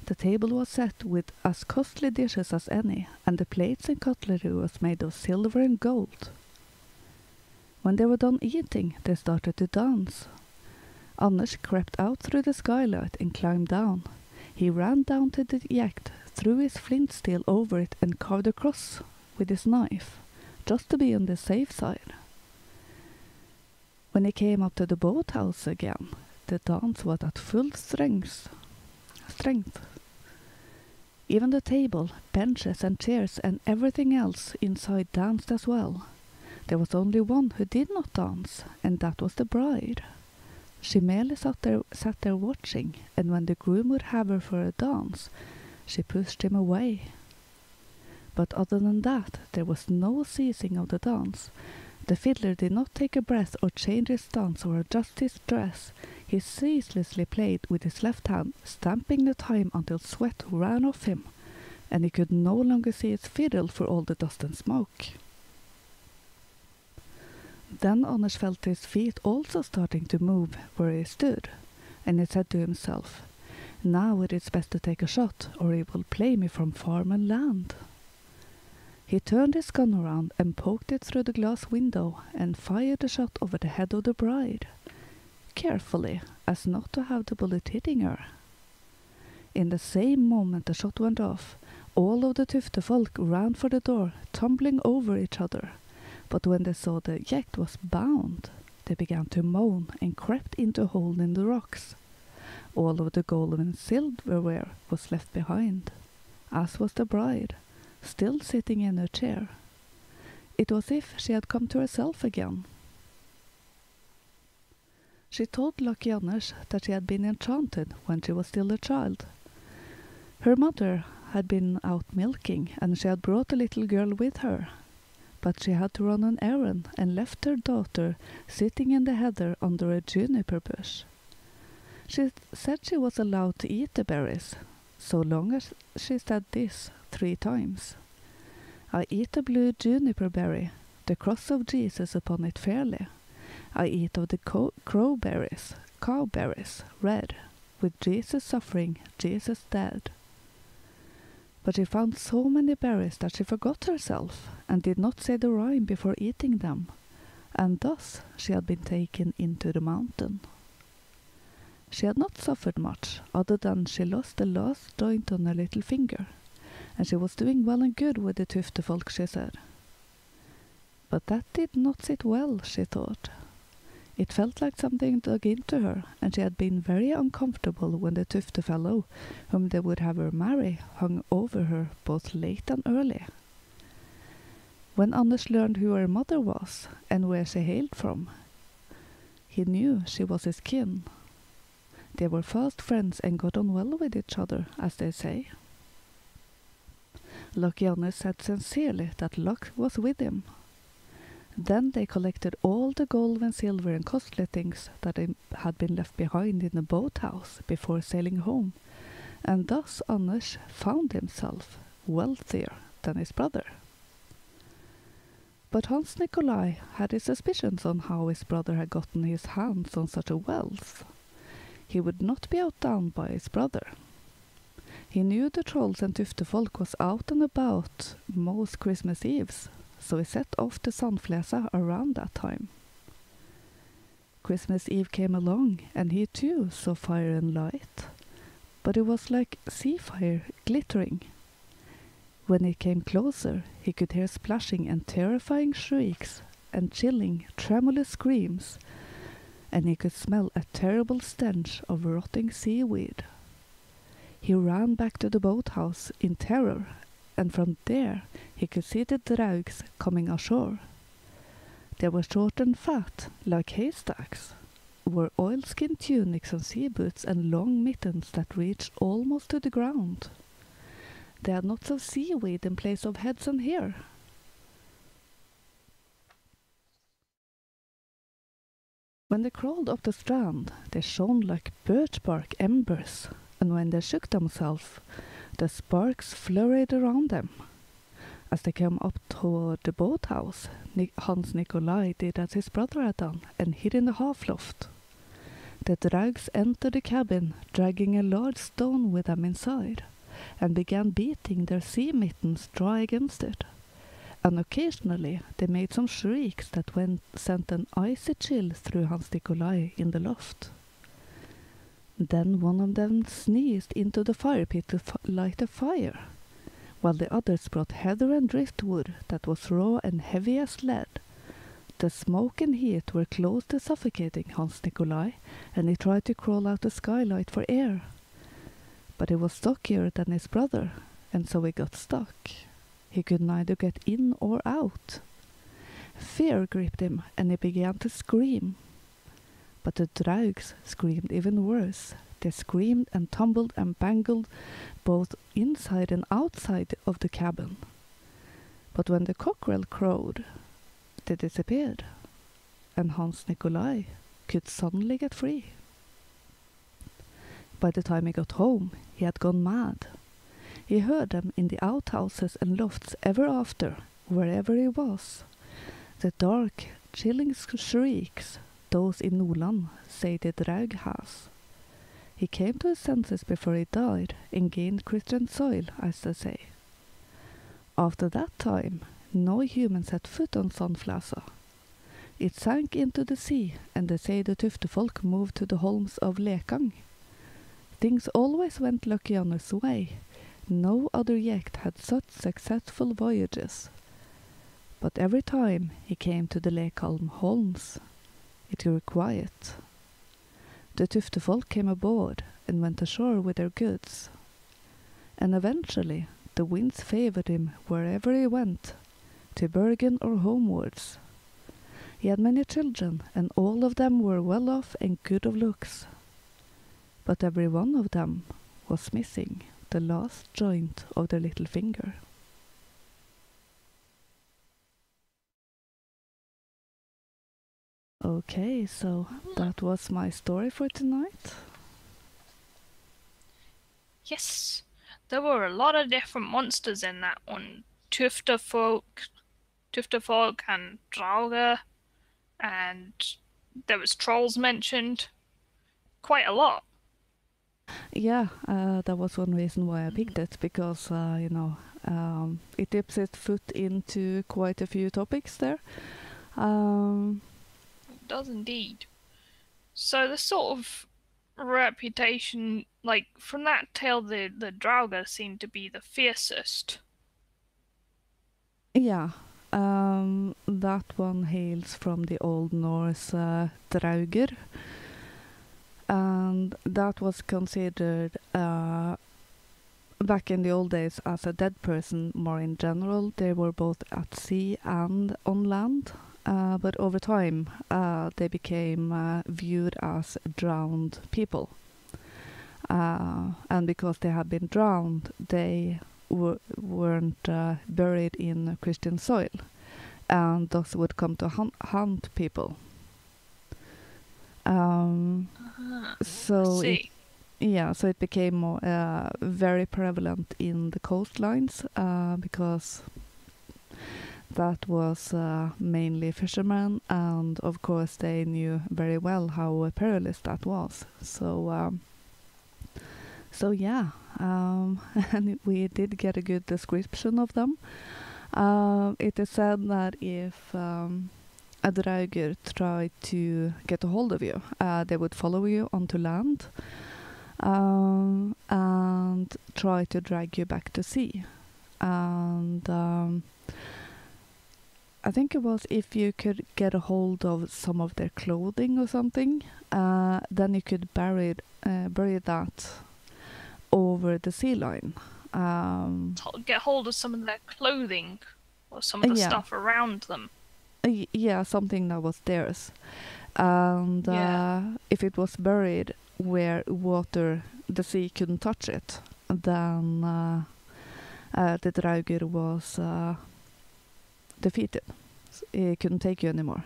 The table was set with as costly dishes as any, and the plates and cutlery was made of silver and gold. When they were done eating, they started to dance. Anders crept out through the skylight and climbed down. He ran down to the yacht, threw his flint steel over it and carved a cross with his knife, just to be on the safe side. When he came up to the boathouse again, the dance was at full strength. Even the table, benches and chairs and everything else inside danced as well. There was only one who did not dance, and that was the bride. She merely sat there watching, and when the groom would have her for a dance, she pushed him away. But other than that, there was no ceasing of the dance. The fiddler did not take a breath or change his stance or adjust his dress. He ceaselessly played with his left hand, stamping the time until sweat ran off him. and he could no longer see his fiddle for all the dust and smoke. Then Anders felt his feet also starting to move where he stood, and he said to himself, "Now it is best to take a shot, or he will play me from farm and land." He turned his gun around and poked it through the glass window and fired the shot over the head of the bride, carefully, as not to have the bullet hitting her. In the same moment the shot went off, all of the Tuftefolk ran for the door, tumbling over each other. But when they saw the yacht was bound, they began to moan and crept into a hole in the rocks. All of the gold and silverware was left behind, as was the bride, still sitting in her chair. It was as if she had come to herself again. She told Lucky Anders that she had been enchanted when she was still a child. Her mother had been out milking, and she had brought a little girl with her. But she had to run an errand and left her daughter sitting in the heather under a juniper bush. She said she was allowed to eat the berries, so long as she said this 3 times. "I eat a blue juniper berry, the cross of Jesus upon it fairly. I eat of the cowberries, red, with Jesus suffering, Jesus dead." But she found so many berries that she forgot herself, and did not say the rhyme before eating them, and thus she had been taken into the mountain. She had not suffered much, other than she lost the last joint on her little finger, and she was doing well and good with the Tuftefolk, she said. But that did not sit well, she thought. It felt like something dug into her, and she had been very uncomfortable when the Tufte fellow, whom they would have her marry, hung over her both late and early. When Anders learned who her mother was, and where she hailed from, he knew she was his kin. They were fast friends and got on well with each other, as they say. Lucky Anders said sincerely that luck was with him. Then they collected all the gold and silver and costly things that had been left behind in the boathouse before sailing home, and thus Anders found himself wealthier than his brother. But Hans Nikolai had his suspicions on how his brother had gotten his hands on such a wealth. He would not be outdone by his brother. He knew the trolls and Tuftefolk was out and about most Christmas Eves, so he set off to Sandfläsa around that time. Christmas Eve came along, and he too saw fire and light, but it was like sea fire glittering. When it came closer, he could hear splashing and terrifying shrieks and chilling, tremulous screams, and he could smell a terrible stench of rotting seaweed. He ran back to the boathouse in terror, and from there he could see the draugs coming ashore. They were short and fat, like haystacks, wore oilskin tunics and sea boots and long mittens that reached almost to the ground. They had knots of seaweed in place of heads and hair. When they crawled up the strand, they shone like birch bark embers, and when they shook themselves, the sparks flurried around them. As they came up toward the boathouse, Hans Nikolai did as his brother had done and hid in the half-loft. The draugs entered the cabin, dragging a large stone with them inside, and began beating their sea mittens dry against it. And occasionally they made some shrieks that sent an icy chill through Hans Nikolai in the loft. Then one of them sneezed into the fire pit to light a fire, while the others brought heather and driftwood that was raw and heavy as lead. The smoke and heat were close to suffocating Hans Nikolai, and he tried to crawl out the skylight for air. But he was stockier than his brother, and so he got stuck. He could neither get in or out. Fear gripped him, and he began to scream. But the draugs screamed even worse. They screamed and tumbled and bangled both inside and outside of the cabin. But when the cockerel crowed, they disappeared, and Hans Nikolai could suddenly get free. By the time he got home, he had gone mad. He heard them in the outhouses and lofts ever after, wherever he was. The dark, chilling shrieks, those in Noland say the Draug has. He came to his senses before he died and gained Christian soil, as they say. After that time, no human set foot on Sandflasa. It sank into the sea, and they say the Tuftefolk moved to the holms of Lekang. Things always went lucky on his way. No other yacht had such successful voyages. But every time he came to the Lekholm holms, it grew quiet. The Tuftefolk came aboard and went ashore with their goods. And eventually the winds favored him wherever he went, to Bergen or homewards. He had many children, and all of them were well off and good of looks. But every one of them was missing the last joint of their little finger. Okay, so that was my story for tonight. Yes, there were a lot of different monsters in that one. Tuftefolk and Drauga, and there was trolls mentioned. Quite a lot. Yeah, that was one reason why I picked it, because, it dips its foot into quite a few topics there. It does indeed. So the sort of reputation, like, from that tale, the Drauga seemed to be the fiercest. Yeah, that one hails from the Old Norse Drauger, and that was considered back in the old days as a dead person more in general. They were both at sea and on land, but over time they became viewed as drowned people. And because they had been drowned, they weren't buried in Christian soil, and thus would come to hunt people. So it became more very prevalent in the coastlines, because that was mainly fishermen, and of course they knew very well how perilous that was. So yeah, and we did get a good description of them. It is said that if a drauger tried to get a hold of you, they would follow you onto land and try to drag you back to sea. And I think it was if you could get a hold of some of their clothing or something, then you could bury that over the sea line. Get hold of some of their clothing or some of the stuff around them. Yeah, something that was theirs. And if it was buried where the sea couldn't touch it, then the drauger was defeated. It couldn't take you anymore.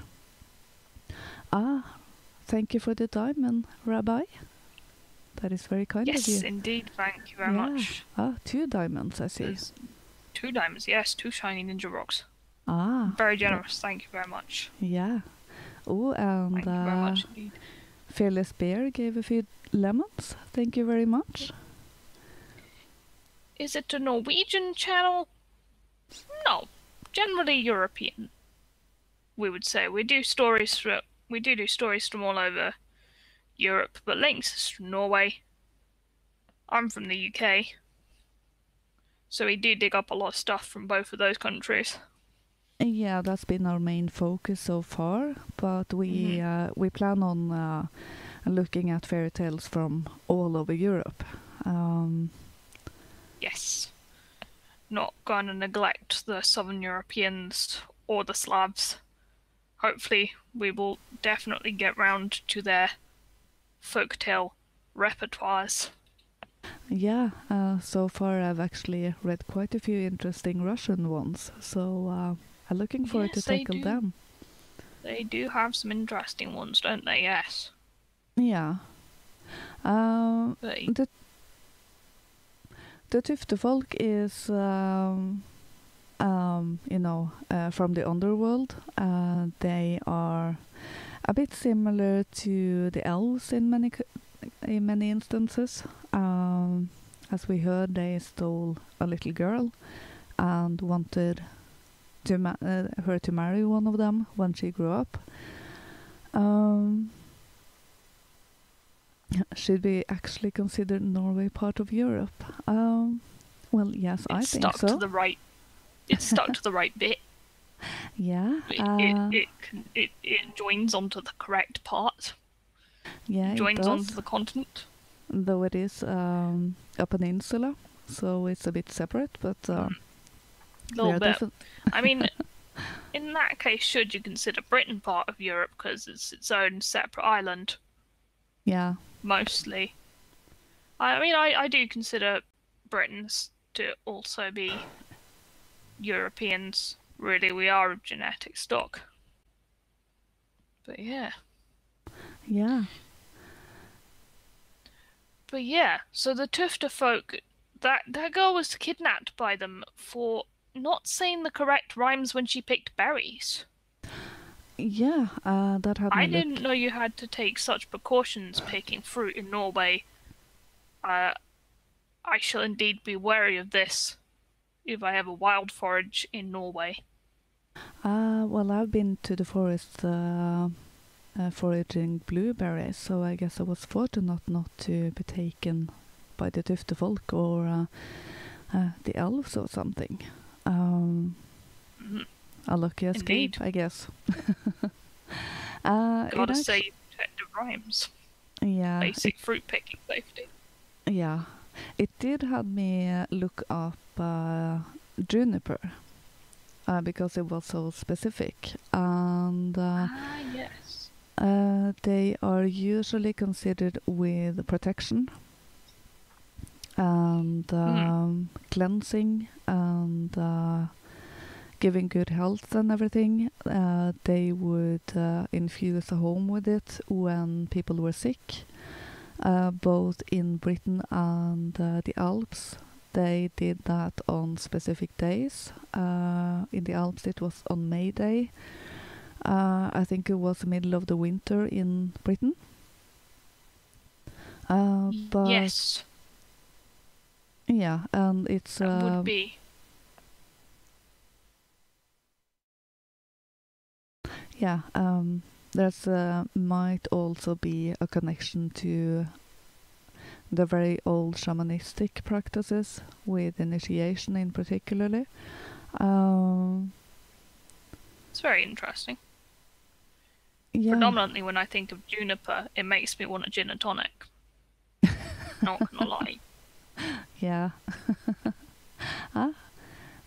Thank you for the diamond, Rabbi. That is very kind of you. Yes, indeed. Thank you very much. 2 diamonds, I see. There's 2 diamonds, yes. 2 shiny ninja rocks. Very generous. Thank you very much. Yeah. Oh, and thank you very much indeed. Fearless Bear gave a few lemons. Thank you very much. Is it a Norwegian channel? No. Generally European, we would say. We do stories from all over Europe, but Lynx is from Norway. I'm from the UK. So we do dig up a lot of stuff from both of those countries. Yeah, that's been our main focus so far, but we plan on looking at fairy tales from all over Europe. Yes. Not going to neglect the Southern Europeans or the Slavs. Hopefully we will definitely get round to their folktale repertoires. Yeah, so far I've actually read quite a few interesting Russian ones, so I'm looking forward to tackle them. They do have some interesting ones, don't they? Yes. Yeah. The Tuftefolk is, from the underworld. They are a bit similar to the elves in many instances. As we heard, they stole a little girl and wanted her to marry one of them when she grew up. Should we actually consider Norway part of Europe? Well, yes, I think so. It's stuck to the right bit. Yeah. It joins onto the correct part. Yeah, joins onto the continent. Though it is a peninsula, so it's a bit separate, but a little bit. I mean, in that case, should you consider Britain part of Europe because it's its own separate island? Yeah. Mostly. I mean, I do consider Britons to also be Europeans. Really, we are of genetic stock. But yeah. Yeah. But yeah, so the Tuftefolk, that girl was kidnapped by them for not saying the correct rhymes when she picked berries. Yeah, that had I didn't know you had to take such precautions picking fruit in Norway. I shall indeed be wary of this if I ever wild forage in Norway. Well, I've been to the forest foraging blueberries, so I guess I was fortunate not to be taken by the Tuftefolk or the elves or something. A lucky escape, indeed. I guess. Gotta say, protective rhymes. Yeah. Basic fruit picking safety. Yeah. It did have me look up juniper because it was so specific. And yes. They are usually considered with protection and cleansing and giving good health and everything. They would infuse a home with it when people were sick, both in Britain and the Alps. They did that on specific days. In the Alps it was on May Day. I think it was the middle of the winter in Britain. But yes. Yeah, and it's... would be. Yeah, there's might also be a connection to the very old shamanistic practices with initiation in particularly. It's very interesting. Yeah. Predominantly when I think of juniper, it makes me want a gin and tonic. Not gonna lie. Yeah.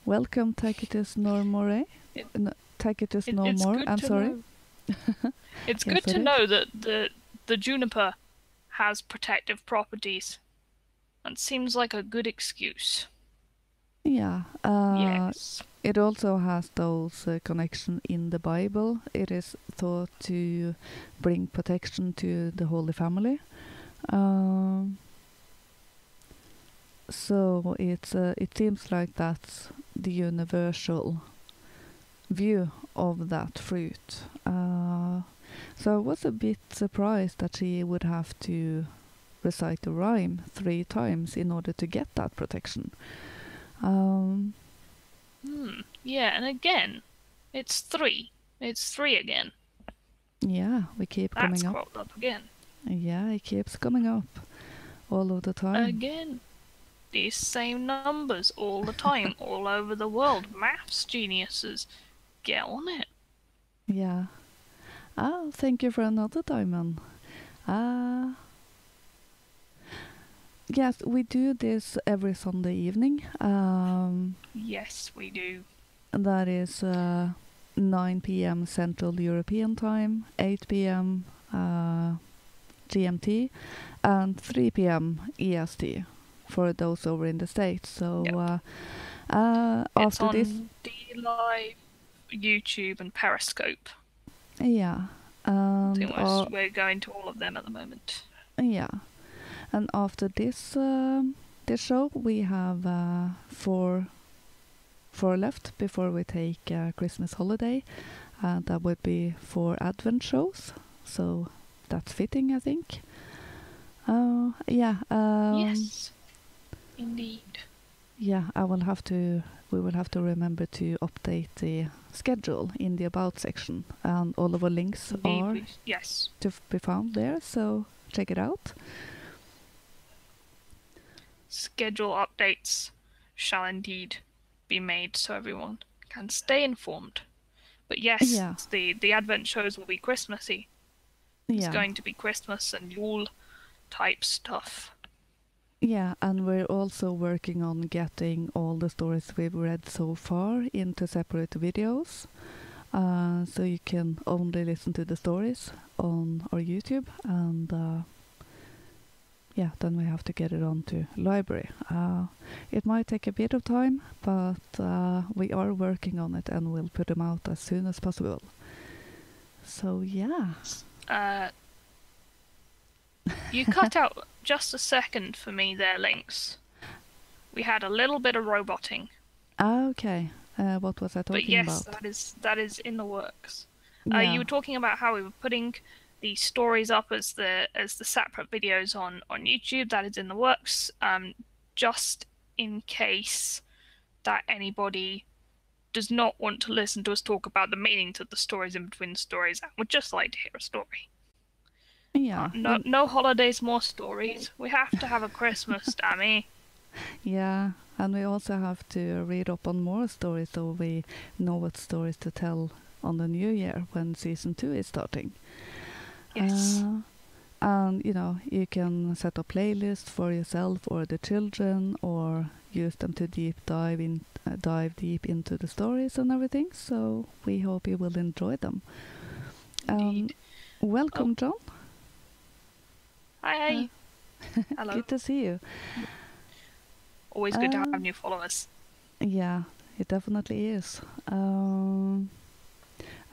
Welcome, Tacitus Normore. Tacitus no more. I'm sorry. It's good to know that the juniper has protective properties. That seems like a good excuse. Yeah. Yes. It also has those connection in the Bible. It is thought to bring protection to the Holy Family. So it seems like that's the universal view of that fruit. So I was a bit surprised that she would have to recite the rhyme 3 times in order to get that protection. Yeah, and again, it's 3. It's 3 again. Yeah, we keep coming up. That's cropped up again. Yeah, it keeps coming up all of the time. Again. These same numbers all the time, all over the world. Maths geniuses, get on it. Yeah. Thank you for another diamond. Yes, we do this every Sunday evening. Yes, we do. That is 9 p.m. Central European Time, 8 p.m. GMT, and 3 p.m. EST. For those over in the States. So yep. After it's on this, D-Live, YouTube, and Periscope. Yeah, we're going to all of them at the moment. Yeah, and after this this show, we have 4 left before we take Christmas holiday. That would be 4 Advent shows, so that's fitting, I think. Yes, indeed. Yeah, we will have to remember to update the schedule in the About section, and all of our links are to be found there, so check it out. Schedule updates shall indeed be made so everyone can stay informed. But yes, the Advent shows will be Christmassy. It's going to be Christmas and Yule type stuff. Yeah, and we're also working on getting all the stories we've read so far into separate videos. So you can only listen to the stories on our YouTube, and then we have to get it onto library. It might take a bit of time, but we are working on it and we'll put them out as soon as possible. So yeah. You cut out just a second for me there, Lynx. We had a little bit of roboting. Okay. What was I talking about? But yes, that is in the works. You were talking about how we were putting the stories up as the separate videos on YouTube. That is in the works. Just in case that anybody does not want to listen to us talk about the meanings of the stories in between the stories and would just like to hear a story. Yeah. No holidays, more stories. We have to have a Christmas, Dammy. Yeah, and we also have to read up on more stories so we know what stories to tell on the new year when season 2 is starting. Yes. And you can set a playlist for yourself or the children, or use them to dive deep into the stories and everything. So we hope you will enjoy them. Welcome, John. Hi. Hello. Good to see you. Always good to have new followers. Yeah, it definitely is.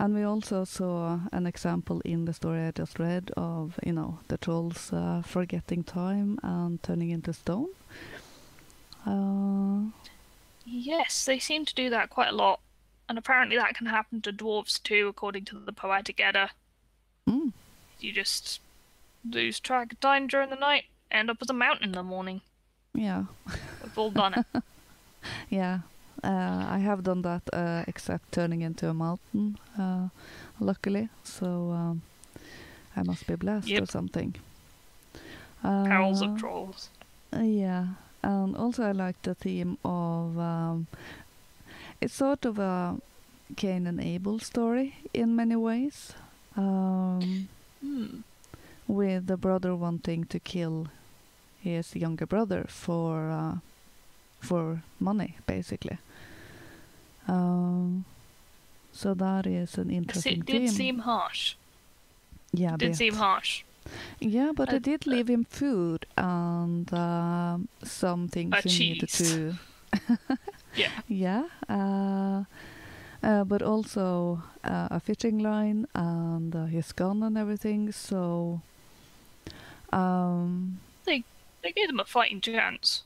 And we also saw an example in the story I just read of, the trolls forgetting time and turning into stone. Yes, they seem to do that quite a lot. And apparently that can happen to dwarves too, according to the Poetic Edda. Mm. You just lose track of time during the night, end up as a mountain in the morning. Yeah. We've all done it. Yeah. I have done that, except turning into a mountain, luckily. So I must be blessed or something. Perils of trolls. Yeah. And also I like the theme of... it's sort of a Cain and Abel story in many ways. With the brother wanting to kill his younger brother for money, basically. So that is an interesting theme. It did seem harsh. Yeah, it did seem harsh. Yeah, but it did leave him food and some things he needed to... Yeah. Yeah. But also a fishing line and his gun and everything, so... They gave him a fighting chance.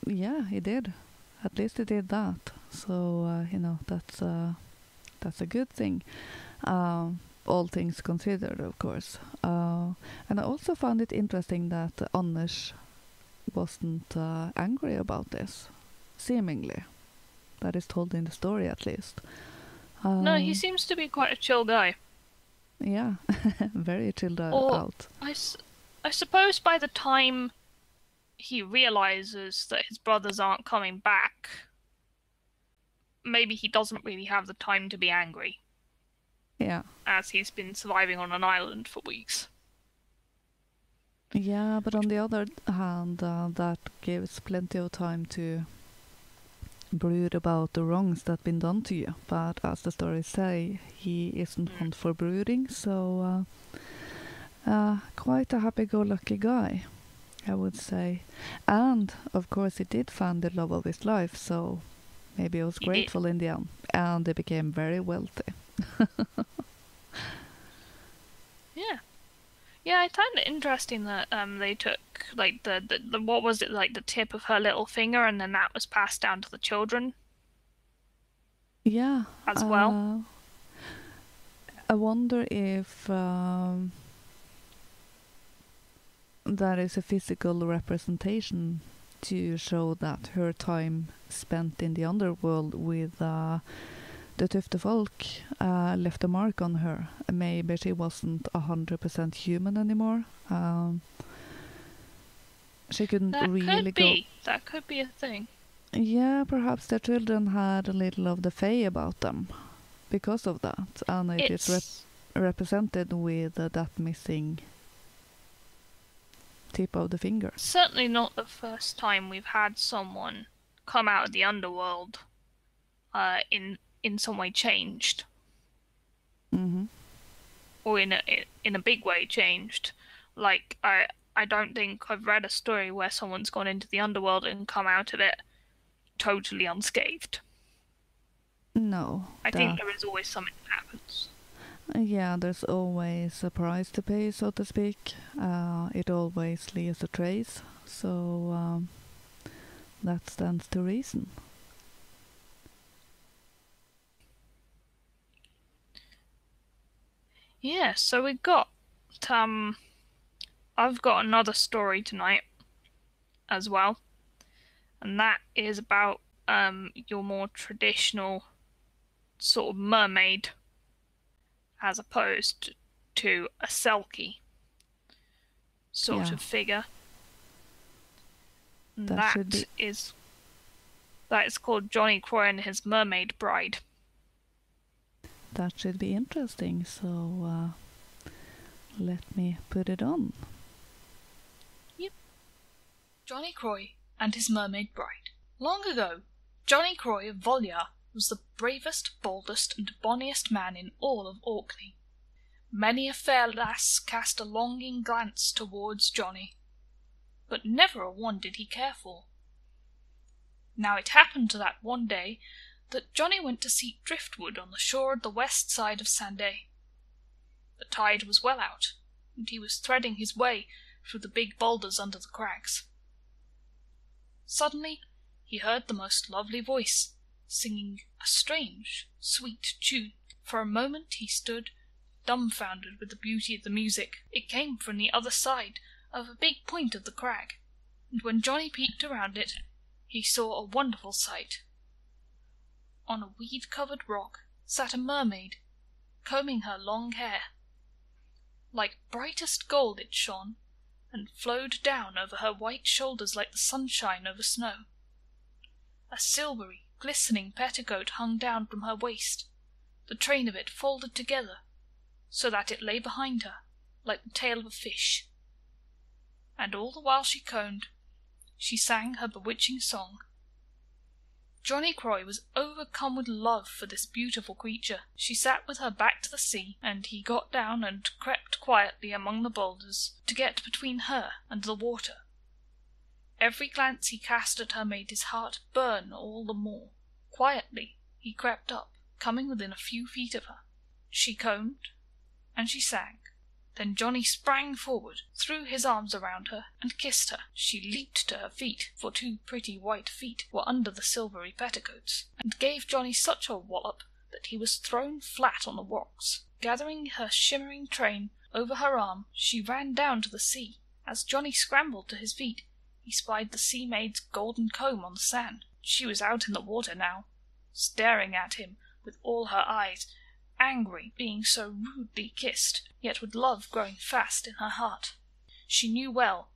Yeah, he did. At least he did that. So, that's a good thing. All things considered, of course. And I also found it interesting that Anders wasn't angry about this, seemingly. That is told in the story, at least. No, he seems to be quite a chill guy. Yeah, very chilled out. I suppose by the time he realizes that his brothers aren't coming back, maybe he doesn't really have the time to be angry. Yeah. As he's been surviving on an island for weeks. Yeah, but on the other hand, that gives plenty of time to brood about the wrongs that have been done to you. But as the stories say, he isn't one for brooding, so quite a happy-go-lucky guy, I would say. And, of course, he did find the love of his life, so maybe he was grateful in the end. And they became very wealthy. Yeah. Yeah, I found it interesting that they took like the what was it, like the tip of her little finger, and then that was passed down to the children Yeah. as well. I wonder if that is a physical representation to show that her time spent in the underworld with the Tuftefolk left a mark on her. Maybe she wasn't 100% human anymore. She couldn't really go. That could be a thing. Yeah, perhaps the children had a little of the fae about them because of that, and it is represented with that missing tip of the finger. Certainly not the first time we've had someone come out of the underworld in some way changed. Mm-hmm. Or in a big way changed. Like, I don't think I've read a story where someone's gone into the underworld and come out of it totally unscathed. No. I think there is always something that happens. Yeah, there's always a price to pay, so to speak. It always leaves a trace, so that stands to reason. Yeah, so we've got I've got another story tonight as well, and that is about your more traditional sort of mermaid as opposed to a Selkie sort of figure. That is called Johnny Croy and his Mermaid Bride. That should be interesting, so let me put it on. Yep. Johnny Croy and his Mermaid Bride. Long ago, Johnny Croy of Volyar was the bravest, boldest, and bonniest man in all of Orkney. Many a fair lass cast a longing glance towards Johnny, but never a one did he care for. Now it happened that one day that Johnny went to seek driftwood on the shore of the west side of Sandé. The tide was well out, and he was threading his way through the big boulders under the crags. Suddenly he heard the most lovely voice, singing a strange, sweet tune. For a moment he stood, dumbfounded with the beauty of the music. It came from the other side of a big point of the crag, and when Johnny peeped around it, he saw a wonderful sight. On a weed-covered rock sat a mermaid, combing her long hair. Like brightest gold it shone, and flowed down over her white shoulders like the sunshine over snow. A silvery, glistening petticoat hung down from her waist, the train of it folded together, so that it lay behind her, like the tail of a fish. And all the while she combed, she sang her bewitching song. Johnny Croy was overcome with love for this beautiful creature. She sat with her back to the sea, and he got down and crept quietly among the boulders to get between her and the water. Every glance he cast at her made his heart burn all the more. Quietly he crept up, coming within a few feet of her. She combed, and she sang. Then Johnny sprang forward, threw his arms around her, and kissed her. She leaped to her feet, for two pretty white feet were under the silvery petticoats, and gave Johnny such a wallop that he was thrown flat on the rocks. Gathering her shimmering train over her arm, she ran down to the sea. As Johnny scrambled to his feet, he spied the sea maid's golden comb on the sand. She was out in the water now, staring at him with all her eyes, angry being so rudely kissed, yet with love growing fast in her heart. She knew well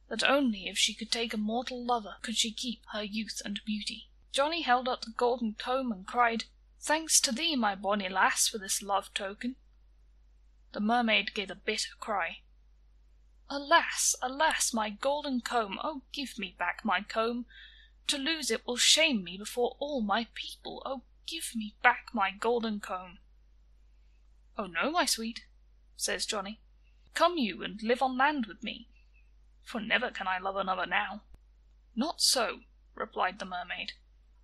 that only if she could take a mortal lover could she keep her youth and beauty. Johnny held up the golden comb and cried, "Thanks to thee, my bonny lass, for this love token." The mermaid gave a bitter cry. "Alas, alas, my golden comb! Oh, give me back my comb! To lose it will shame me before all my people. Oh, give me back my golden comb!" "Oh no, my sweet," says Johnny. "Come you and live on land with me, for never can I love another now." "Not so," replied the mermaid.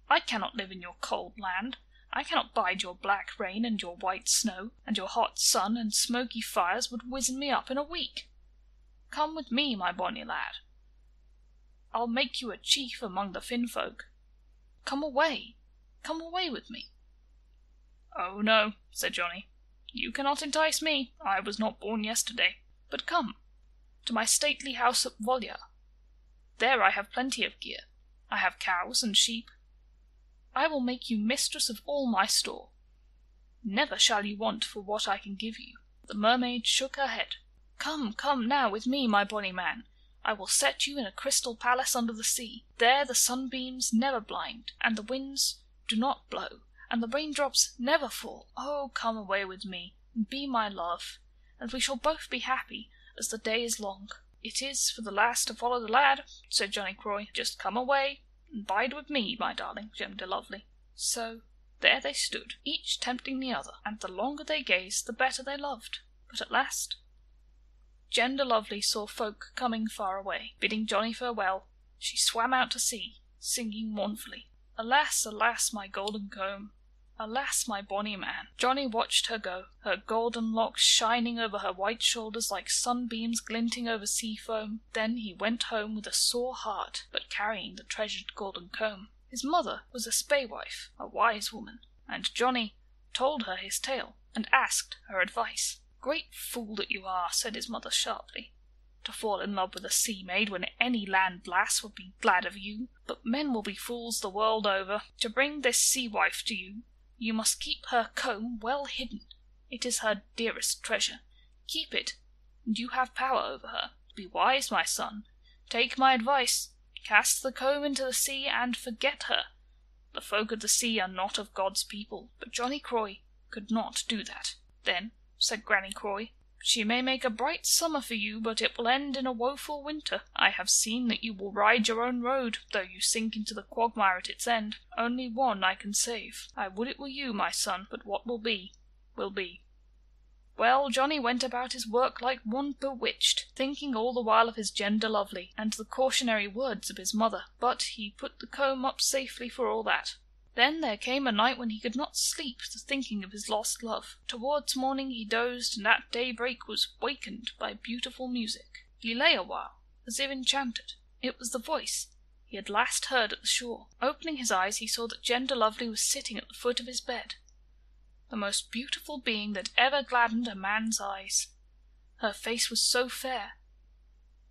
"I cannot live in your cold land, I cannot bide your black rain and your white snow, and your hot sun and smoky fires would wizen me up in a week. Come with me, my bonny lad. I'll make you a chief among the Tuftefolk. Come away with me." "Oh no," said Johnny, "you cannot entice me. I was not born yesterday. But come to my stately house at Volja. There I have plenty of gear. I have cows and sheep. I will make you mistress of all my store. Never shall you want for what I can give you." The mermaid shook her head. "Come now with me, my bonny man. I will set you in a crystal palace under the sea. There the sunbeams never blind, and the winds do not blow, and the raindrops never fall. Oh, come away with me, and be my love, and we shall both be happy, as the day is long." "It is for the lass to follow the lad," said Johnny Croy. "Just come away, and bide with me, my darling Jem de Lovely." So there they stood, each tempting the other, and the longer they gazed, the better they loved. But at last Jem de Lovely saw folk coming far away. Bidding Johnny farewell, she swam out to sea, singing mournfully, "Alas, alas, my golden comb! Alas, my bonny man!" Johnny watched her go, her golden locks shining over her white shoulders like sunbeams glinting over sea foam. Then he went home with a sore heart, but carrying the treasured golden comb. His mother was a spaewife, a wise woman, and Johnny told her his tale, and asked her advice. "Great fool that you are," said his mother sharply, "to fall in love with a sea maid when any land lass would be glad of you. But men will be fools the world over. To bring this sea wife to you, you must keep her comb well hidden. It is her dearest treasure. Keep it, and you have power over her. Be wise, my son. Take my advice. Cast the comb into the sea and forget her. The folk of the sea are not of God's people." But Johnny Croy could not do that. "Then," said Granny Croy, "she may make a bright summer for you, but it will end in a woeful winter. I have seen that you will ride your own road, though you sink into the quagmire at its end. Only one I can save. I would it were you, my son, but what will be, will be." Well, Johnny went about his work like one bewitched, thinking all the while of his Jem de Lovely, and the cautionary words of his mother, but he put the comb up safely for all that. Then there came a night when he could not sleep for thinking of his lost love. Towards morning he dozed, and at daybreak was wakened by beautiful music. He lay a while, as if enchanted. It was the voice he had last heard at the shore. Opening his eyes, he saw that Jem de Lovely was sitting at the foot of his bed, the most beautiful being that ever gladdened a man's eyes. Her face was so fair,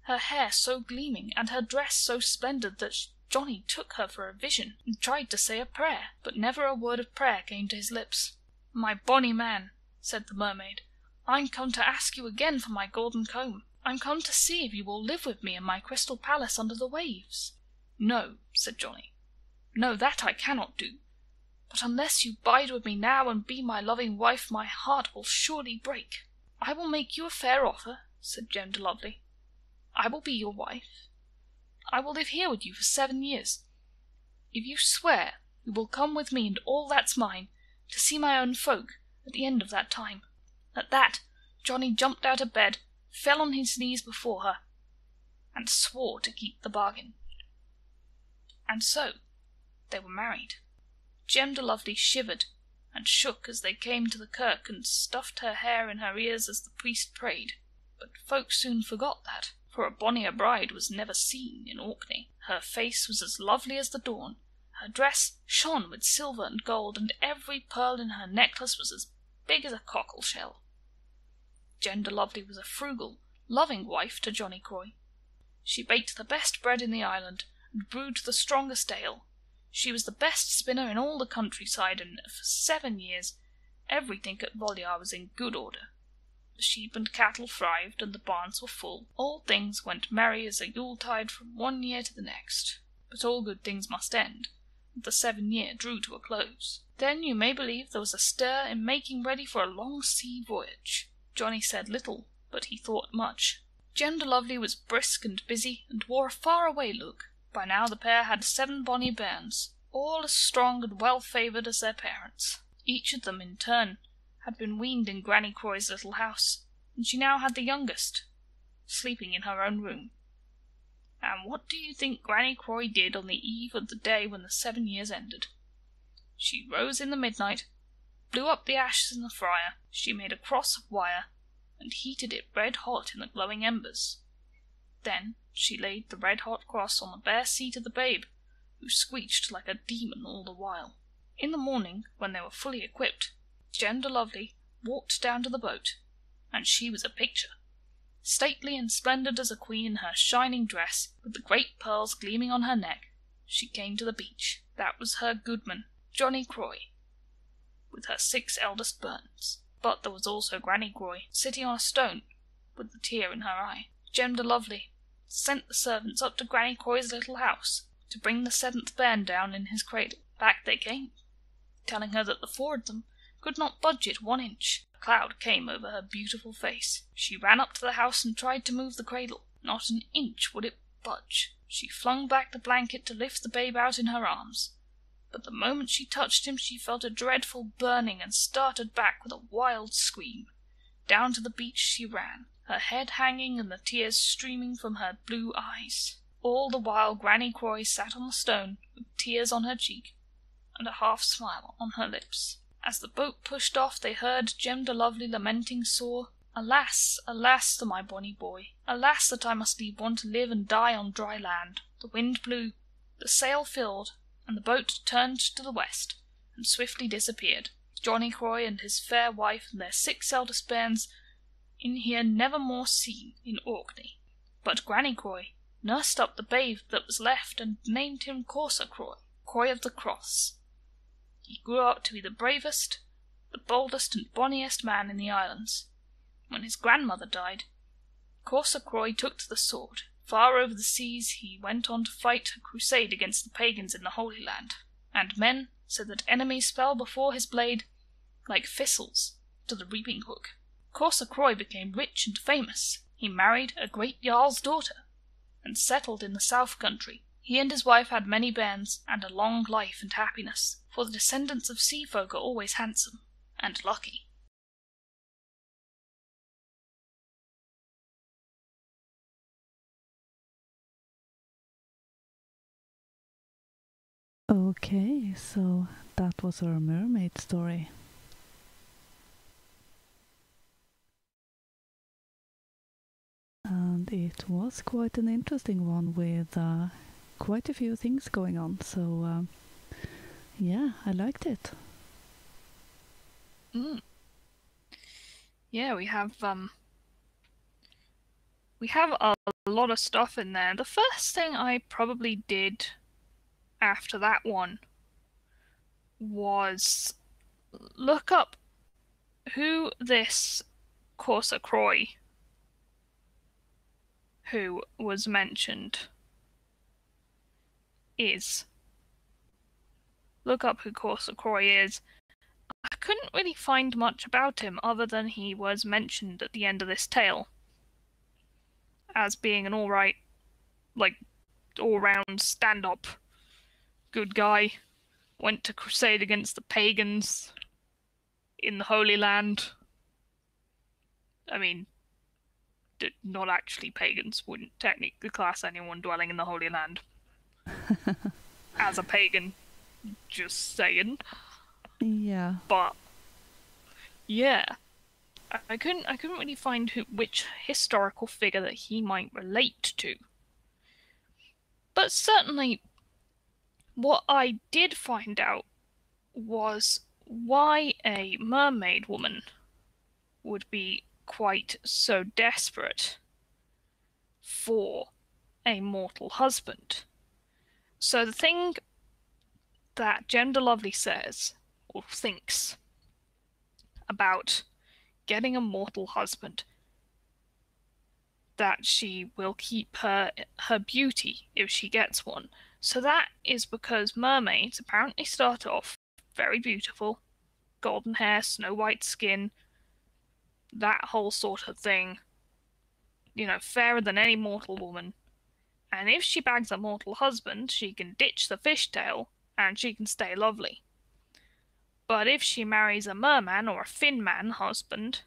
her hair so gleaming, and her dress so splendid that Johnny took her for a vision, and tried to say a prayer, but never a word of prayer came to his lips. "My bonny man," said the mermaid, "I'm come to ask you again for my golden comb. I'm come to see if you will live with me in my crystal palace under the waves." "No," said Johnny. "No, that I cannot do. But unless you bide with me now and be my loving wife, my heart will surely break." "I will make you a fair offer," said Jem de Lovely. "I will be your wife. I will live here with you for 7 years. If you swear you will come with me and all that's mine, to see my own folk at the end of that time." At that Johnny jumped out of bed, fell on his knees before her, and swore to keep the bargain. And so they were married. Jem de Lovely shivered and shook as they came to the kirk, and stuffed her hair in her ears as the priest prayed. But folk soon forgot that, for a bonnier bride was never seen in Orkney. Her face was as lovely as the dawn, her dress shone with silver and gold, and every pearl in her necklace was as big as a cockle shell. Jem de Lovely was a frugal, loving wife to Johnny Croy. She baked the best bread in the island, and brewed the strongest ale. She was the best spinner in all the countryside, and for 7 years everything at Volja was in good order. The sheep and cattle thrived, and the barns were full. All things went merry as a Yuletide from one year to the next. But all good things must end, and the 7 year drew to a close. Then you may believe there was a stir in making ready for a long sea voyage. Johnny said little, but he thought much. Jem de Lovely was brisk and busy, and wore a far-away look. By now the pair had 7 bonny bairns, all as strong and well-favoured as their parents. Each of them, in turn, had been weaned in Granny Croy's little house, and she now had the youngest, sleeping in her own room. And what do you think Granny Croy did on the eve of the day when the 7 years ended? She rose in the midnight, blew up the ashes in the fire. She made a cross of wire, and heated it red hot in the glowing embers. Then she laid the red-hot cross on the bare seat of the babe, who squeaked like a demon all the while. In the morning, when they were fully equipped, Jem de Lovely walked down to the boat, and she was a picture. Stately and splendid as a queen in her shining dress, with the great pearls gleaming on her neck, she came to the beach. That was her goodman, Johnny Croy, with her 6 eldest bairns. But there was also Granny Croy, sitting on a stone, with the tear in her eye. Jem de Lovely sent the servants up to Granny Croy's little house to bring the 7th bairn down in his cradle. Back they came, telling her that the 4 of them could not budge it 1 inch. A cloud came over her beautiful face. She ran up to the house and tried to move the cradle. Not an inch would it budge. She flung back the blanket to lift the babe out in her arms, but the moment she touched him she felt a dreadful burning and started back with a wild scream. Down to the beach she ran, her head hanging and the tears streaming from her blue eyes. All the while Granny Croy sat on the stone with tears on her cheek and a half-smile on her lips. As the boat pushed off they heard Jem de Lovely lamenting sore, "Alas, alas for my bonny boy! Alas that I must leave one to live and die on dry land." The wind blew, the sail filled, and the boat turned to the west and swiftly disappeared. Johnny Croy and his fair wife and their 6 eldest bairns in here never more seen in Orkney. But Granny Croy nursed up the babe that was left and named him Courser Croy, Croy of the Cross. He grew up to be the bravest, the boldest and bonniest man in the islands. When his grandmother died, Courser Croy took to the sword. Far over the seas he went on to fight a crusade against the pagans in the Holy Land, and men said that enemies fell before his blade like thistles to the reaping hook. Courser Croy became rich and famous. He married a great jarl's daughter and settled in the south country. He and his wife had many bairns and a long life and happiness, for the descendants of sea folk are always handsome and lucky. Okay, so that was our mermaid story. And it was quite an interesting one with quite a few things going on, so yeah, I liked it. Yeah, we have a lot of stuff in there. The first thing I probably did after that one was look up who this Courser Croy, who was mentioned, is. Look up who Courser Croy is. I couldn't really find much about him other than he was mentioned at the end of this tale as being an alright, like, all-round stand-up good guy. Went to crusade against the pagans in the Holy Land. I mean, not actually pagans, wouldn't technically class anyone dwelling in the Holy Land as a pagan, just saying. Yeah. But yeah, I couldn't really find which historical figure that he might relate to. But certainly, what I did find out was why a mermaid woman would be quite so desperate for a mortal husband. So the thing that Jem de Lovely says, or thinks, about getting a mortal husband, that she will keep her beauty if she gets one. So that is because mermaids apparently start off very beautiful, golden hair, snow white skin, that whole sort of thing, you know, fairer than any mortal woman. And if she bags a mortal husband, she can ditch the fishtail and she can stay lovely. But if she marries a merman or a finman husband,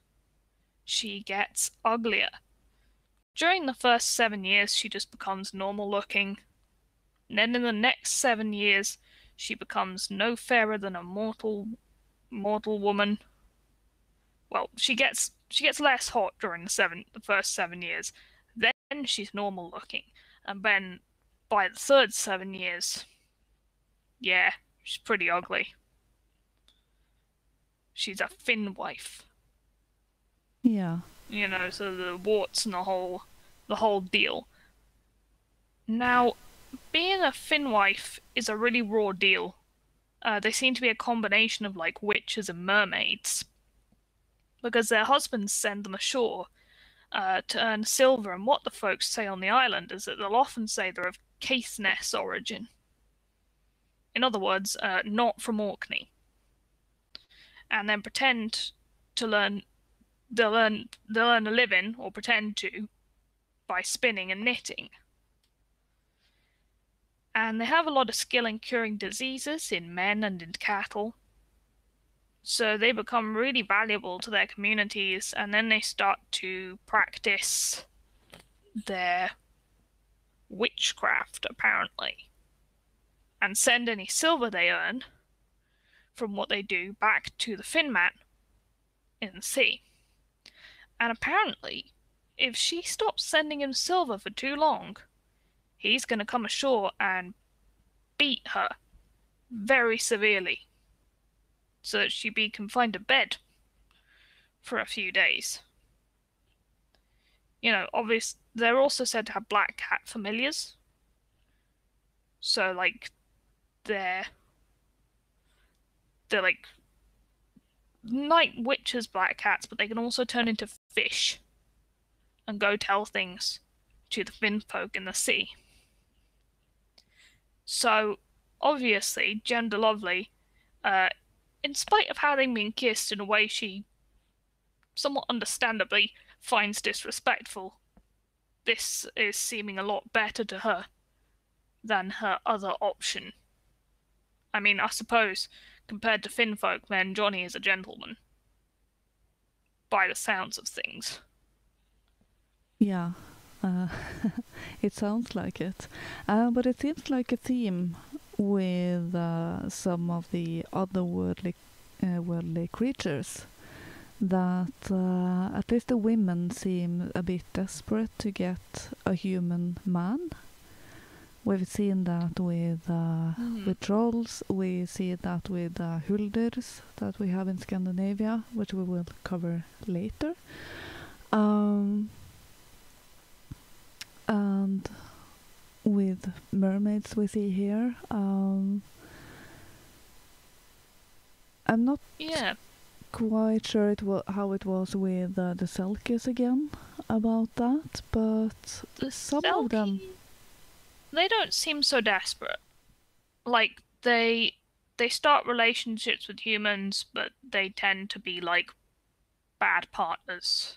she gets uglier. During the first 7 years, she just becomes normal looking. And then in the next 7 years, she becomes no fairer than a mortal woman. Well, she gets less hot during the first 7 years. Then she's normal looking, and then by the third 7 years, yeah, she's pretty ugly. She's a Finn wife. Yeah. You know, so the warts and the whole deal. Now, being a Finn wife is a really raw deal. They seem to be a combination of like witches and mermaids, because their husbands send them ashore to earn silver, and what the folks say on the island is that they'll often say they're of Caithness origin. In other words, not from Orkney. And then pretend to learn, they'll earn a living, or pretend to, by spinning and knitting. And they have a lot of skill in curing diseases in men and in cattle. So they become really valuable to their communities, and then they start to practice their witchcraft, apparently, and send any silver they earn from what they do back to the Finn man in the sea. And apparently, if she stops sending him silver for too long, he's going to come ashore and beat her very severely, so that she'd be confined to bed for a few days. You know, obviously, they're also said to have black cat familiars. So, like, they're like night witches, black cats, but they can also turn into fish and go tell things to the Finn folk in the sea. So, obviously, Gender Lovely, in spite of having been kissed in a way she somewhat understandably finds disrespectful, this is seeming a lot better to her than her other option. I mean, I suppose, compared to Finn folk, then Johnny is a gentleman. By the sounds of things. Yeah. It sounds like it. But it seems like a theme with some of the other worldly creatures, that at least the women seem a bit desperate to get a human man. We've seen that with trolls. We see that with hulders that we have in Scandinavia, which we will cover later. And with mermaids we see here. I'm not quite sure how it was with the Selkies again about that, but some of them... They don't seem so desperate. Like, they start relationships with humans, but they tend to be, like, bad partners.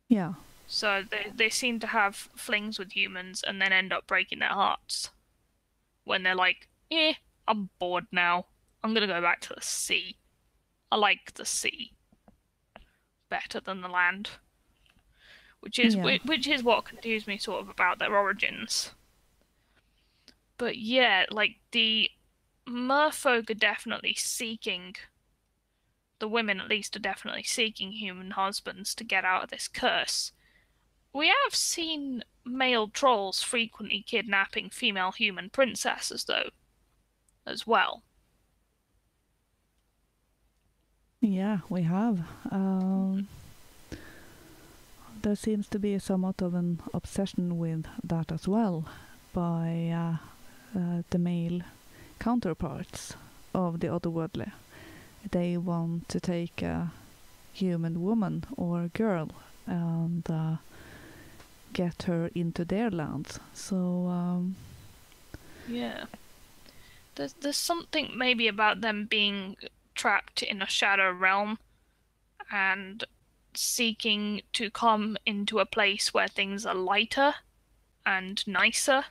Yeah. So they seem to have flings with humans and then end up breaking their hearts. When they're like, I'm bored now. I'm gonna go back to the sea. I like the sea better than the land. Which is what confused me sort of about their origins. But yeah, like, the merfolk are definitely seeking, the women at least are definitely seeking human husbands to get out of this curse. We have seen male trolls frequently kidnapping female human princesses, though, as well. Yeah, we have. There seems to be somewhat of an obsession with that as well by the male counterparts of the otherworldly. They want to take a human woman or girl and get her into their lands. So yeah, there's something maybe about them being trapped in a shadow realm and seeking to come into a place where things are lighter and nicer,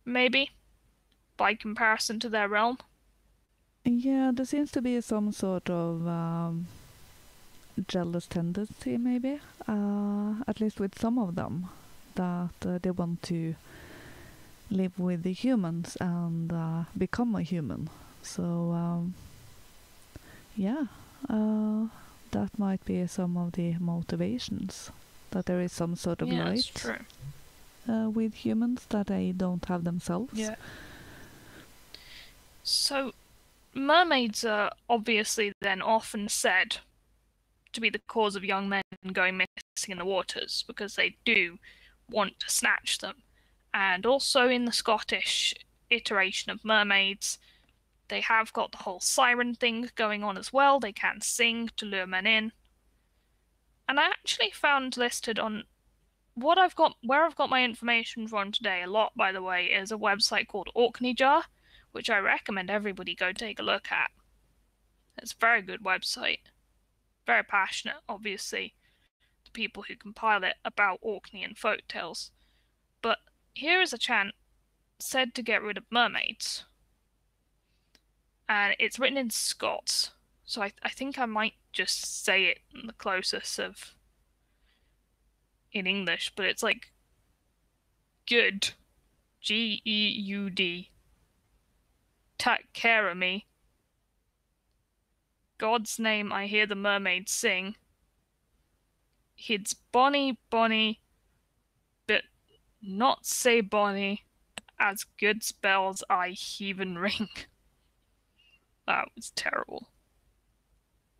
maybe, by comparison to their realm. Yeah, there seems to be some sort of jealous tendency, maybe, at least with some of them, that they want to live with the humans and become a human. So that might be some of the motivations, that there is some sort of light with humans that they don't have themselves. Yeah. So mermaids are obviously then often said to be the cause of young men going missing in the waters, because they do want to snatch them. And also in the Scottish iteration of mermaids, they have got the whole siren thing going on as well. They can sing to lure men in. And I actually found listed on where I've got my information from today a lot, by the way, is a website called Orkney Jar, which I recommend everybody go take a look at. It's a very good website. Very passionate, obviously, the people who compile it about Orkney and folk tales. But here is a chant said to get rid of mermaids. And it's written in Scots, so I think I might just say it in the closest of in English, but it's like good, Geud, take care of me. God's name I hear the mermaids sing. It's bonny, bonny, but not say bonny, as good spells I heaven ring. That was terrible.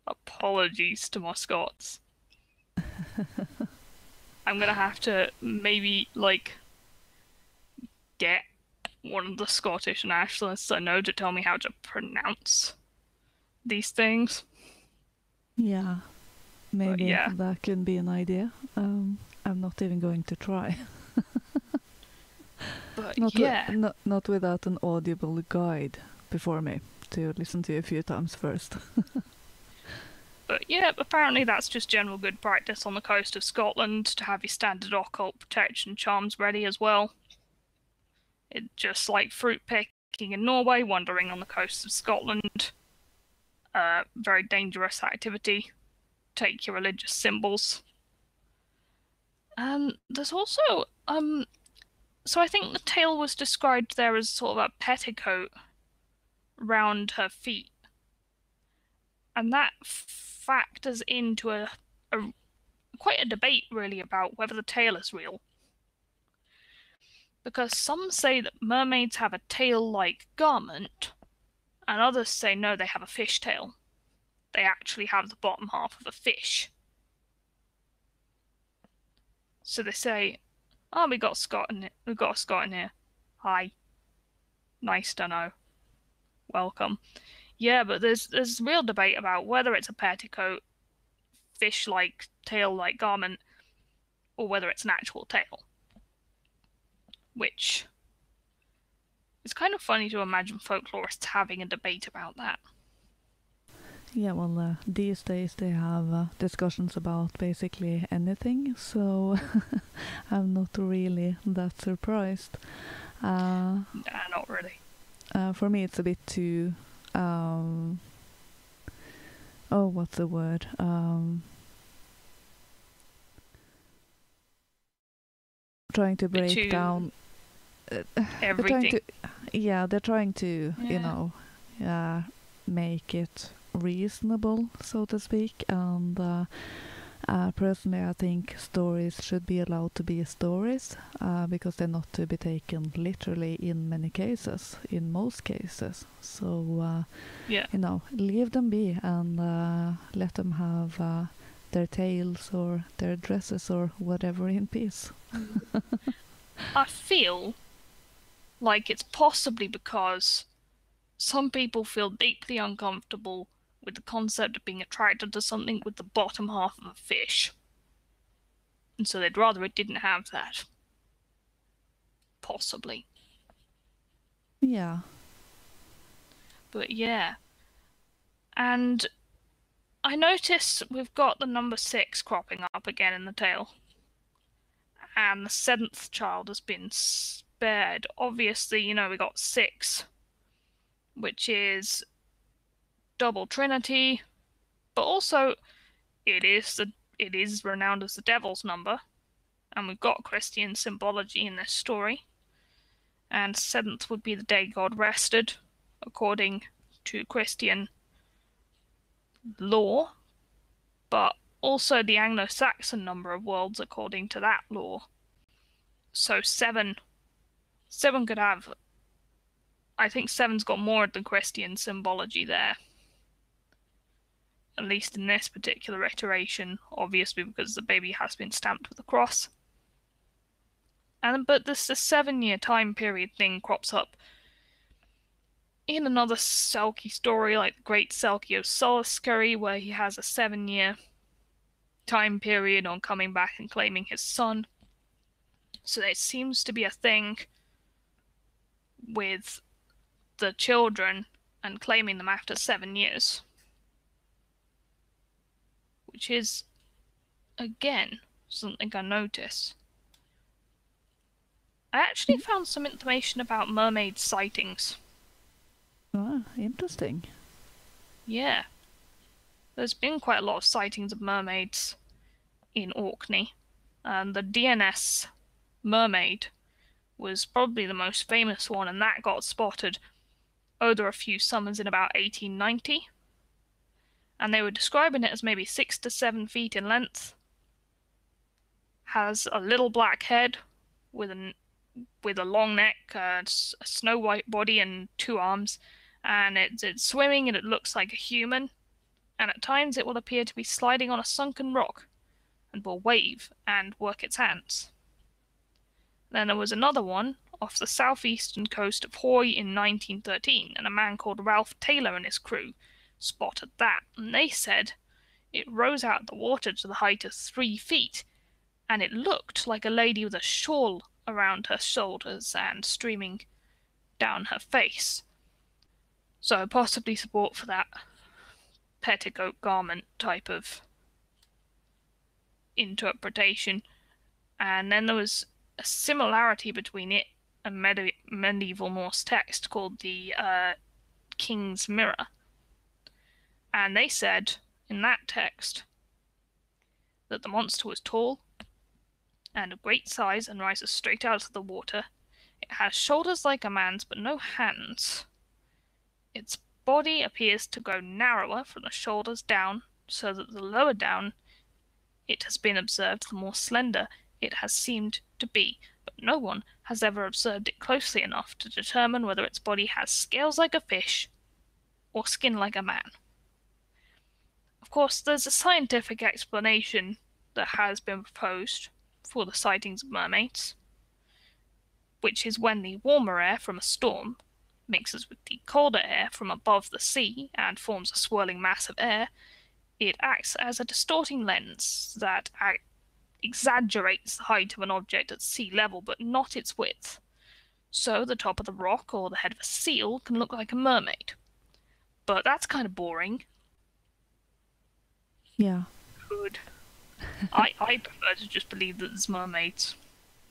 Apologies to my Scots. I'm gonna have to maybe, get one of the Scottish nationalists I know to tell me how to pronounce these things. Yeah, maybe that could be an idea. I'm not even going to try. But not without an audible guide before me to listen to a few times first. But yeah, apparently that's just general good practice on the coast of Scotland to have your standard occult protection charms ready as well. It's just like fruit picking in Norway, wandering on the coast of Scotland. Very dangerous activity. Take your religious symbols. There's also so I think the tail was described there as sort of a petticoat round her feet, and that factors into a quite a debate really about whether the tail is real, because some say that mermaids have a tail-like garment, and others say no, they have a fish tail. They actually have the bottom half of a fish. So they say, "Oh, we got a Scot in here. Hi, nice to know. Welcome." Yeah, but there's real debate about whether it's a petticoat, fish-like, tail-like garment, or whether it's an actual tail. Which is kind of funny to imagine folklorists having a debate about that. Yeah, well, these days they have discussions about basically anything, so I'm not really that surprised. Nah, not really. For me, it's a bit too... what's the word? Trying to break down... everything. They're trying to, make it reasonable, so to speak, and personally I think stories should be allowed to be stories, because they're not to be taken literally in many cases, in most cases. So leave them be and let them have their tails or their dresses or whatever in peace. I feel like it's possibly because some people feel deeply uncomfortable with the concept of being attracted to something with the bottom half of a fish. And so they'd rather it didn't have that. Possibly. Yeah. But yeah. And I notice we've got the number 6 cropping up again in the tale. And the 7th child has been spared. Obviously, we got 6, which is double Trinity, but also it is renowned as the devil's number, and we've got Christian symbology in this story. and 7th would be the day God rested, according to Christian law, but also the Anglo-Saxon number of worlds according to that law. So 7 could have, I think 7's got more of the Christian symbology there. At least in this particular iteration, obviously because the baby has been stamped with a cross. But this 7-year time period thing crops up in another Selkie story, like the Great Selkie of Salisbury, where he has a 7-year time period on coming back and claiming his son. So it seems to be a thing with the children and claiming them after 7 years. Which is, again, something I notice. I actually found some information about mermaid sightings. Ah, interesting. Yeah. There's been quite a lot of sightings of mermaids in Orkney. And the DNS mermaid was probably the most famous one, and that got spotted over a few summers in about 1890. And they were describing it as maybe 6 to 7 feet in length. Has a little black head with a long neck, a snow white body and 2 arms, and it's swimming and it looks like a human, and at times it will appear to be sliding on a sunken rock and will wave and work its hands. Then there was another one off the southeastern coast of Hawaii in 1913, and a man called Ralph Taylor and his crew spotted that, and they said it rose out of the water to the height of 3 feet, and it looked like a lady with a shawl around her shoulders and streaming down her face. So possibly support for that petticoat garment type of interpretation. And then there was a similarity between it and medieval Norse text called the King's Mirror. And they said in that text that the monster was tall and of great size and rises straight out of the water. It has shoulders like a man's but no hands. Its body appears to grow narrower from the shoulders down, so that the lower down it has been observed, the more slender it has seemed to be, but no one has ever observed it closely enough to determine whether its body has scales like a fish or skin like a man. Of course, there's a scientific explanation that has been proposed for the sightings of mermaids, which is when the warmer air from a storm mixes with the colder air from above the sea and forms a swirling mass of air, it acts as a distorting lens that exaggerates the height of an object at sea level, but not its width. So the top of the rock or the head of a seal can look like a mermaid. But that's kind of boring. Yeah. Good. I prefer to just believe that there's mermaids.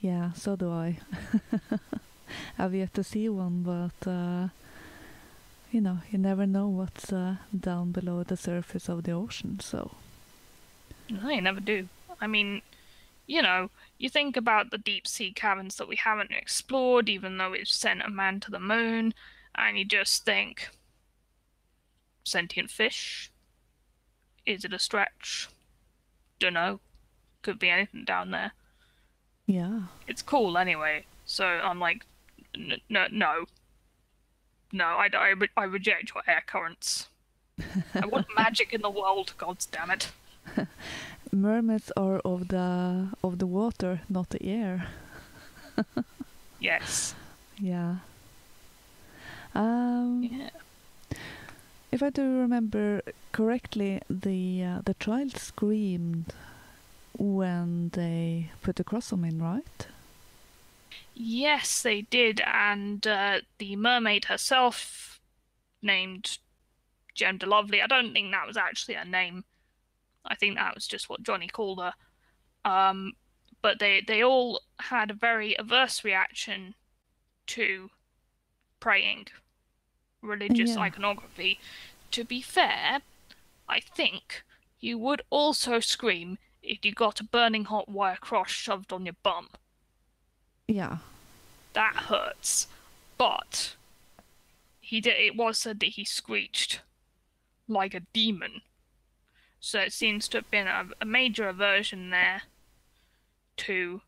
Yeah, so do I. I've yet to see one, but you never know what's down below the surface of the ocean, so... No, you never do. I mean, you think about the deep sea caverns that we haven't explored, even though we've sent a man to the moon, and you just think, sentient fish? Is it a stretch? Dunno. Could be anything down there. Yeah. It's cool anyway, so I'm like, no. I reject your air currents. I want magic in the world, god damn it. Mermaids are of the water, not the air. Yes. Yeah. Yeah. If I do remember correctly, the child screamed when they put the cross on him, right? Yes, they did, and the mermaid herself, named Jem de Lovely, I don't think that was actually her name. I think that was just what Johnny called her. But they all had a very averse reaction to praying, religious iconography. To be fair, I think you would also scream if you got a burning hot wire cross shoved on your bum. Yeah. that hurts. But it was said that he screeched like a demon. So it seems to have been a major aversion there to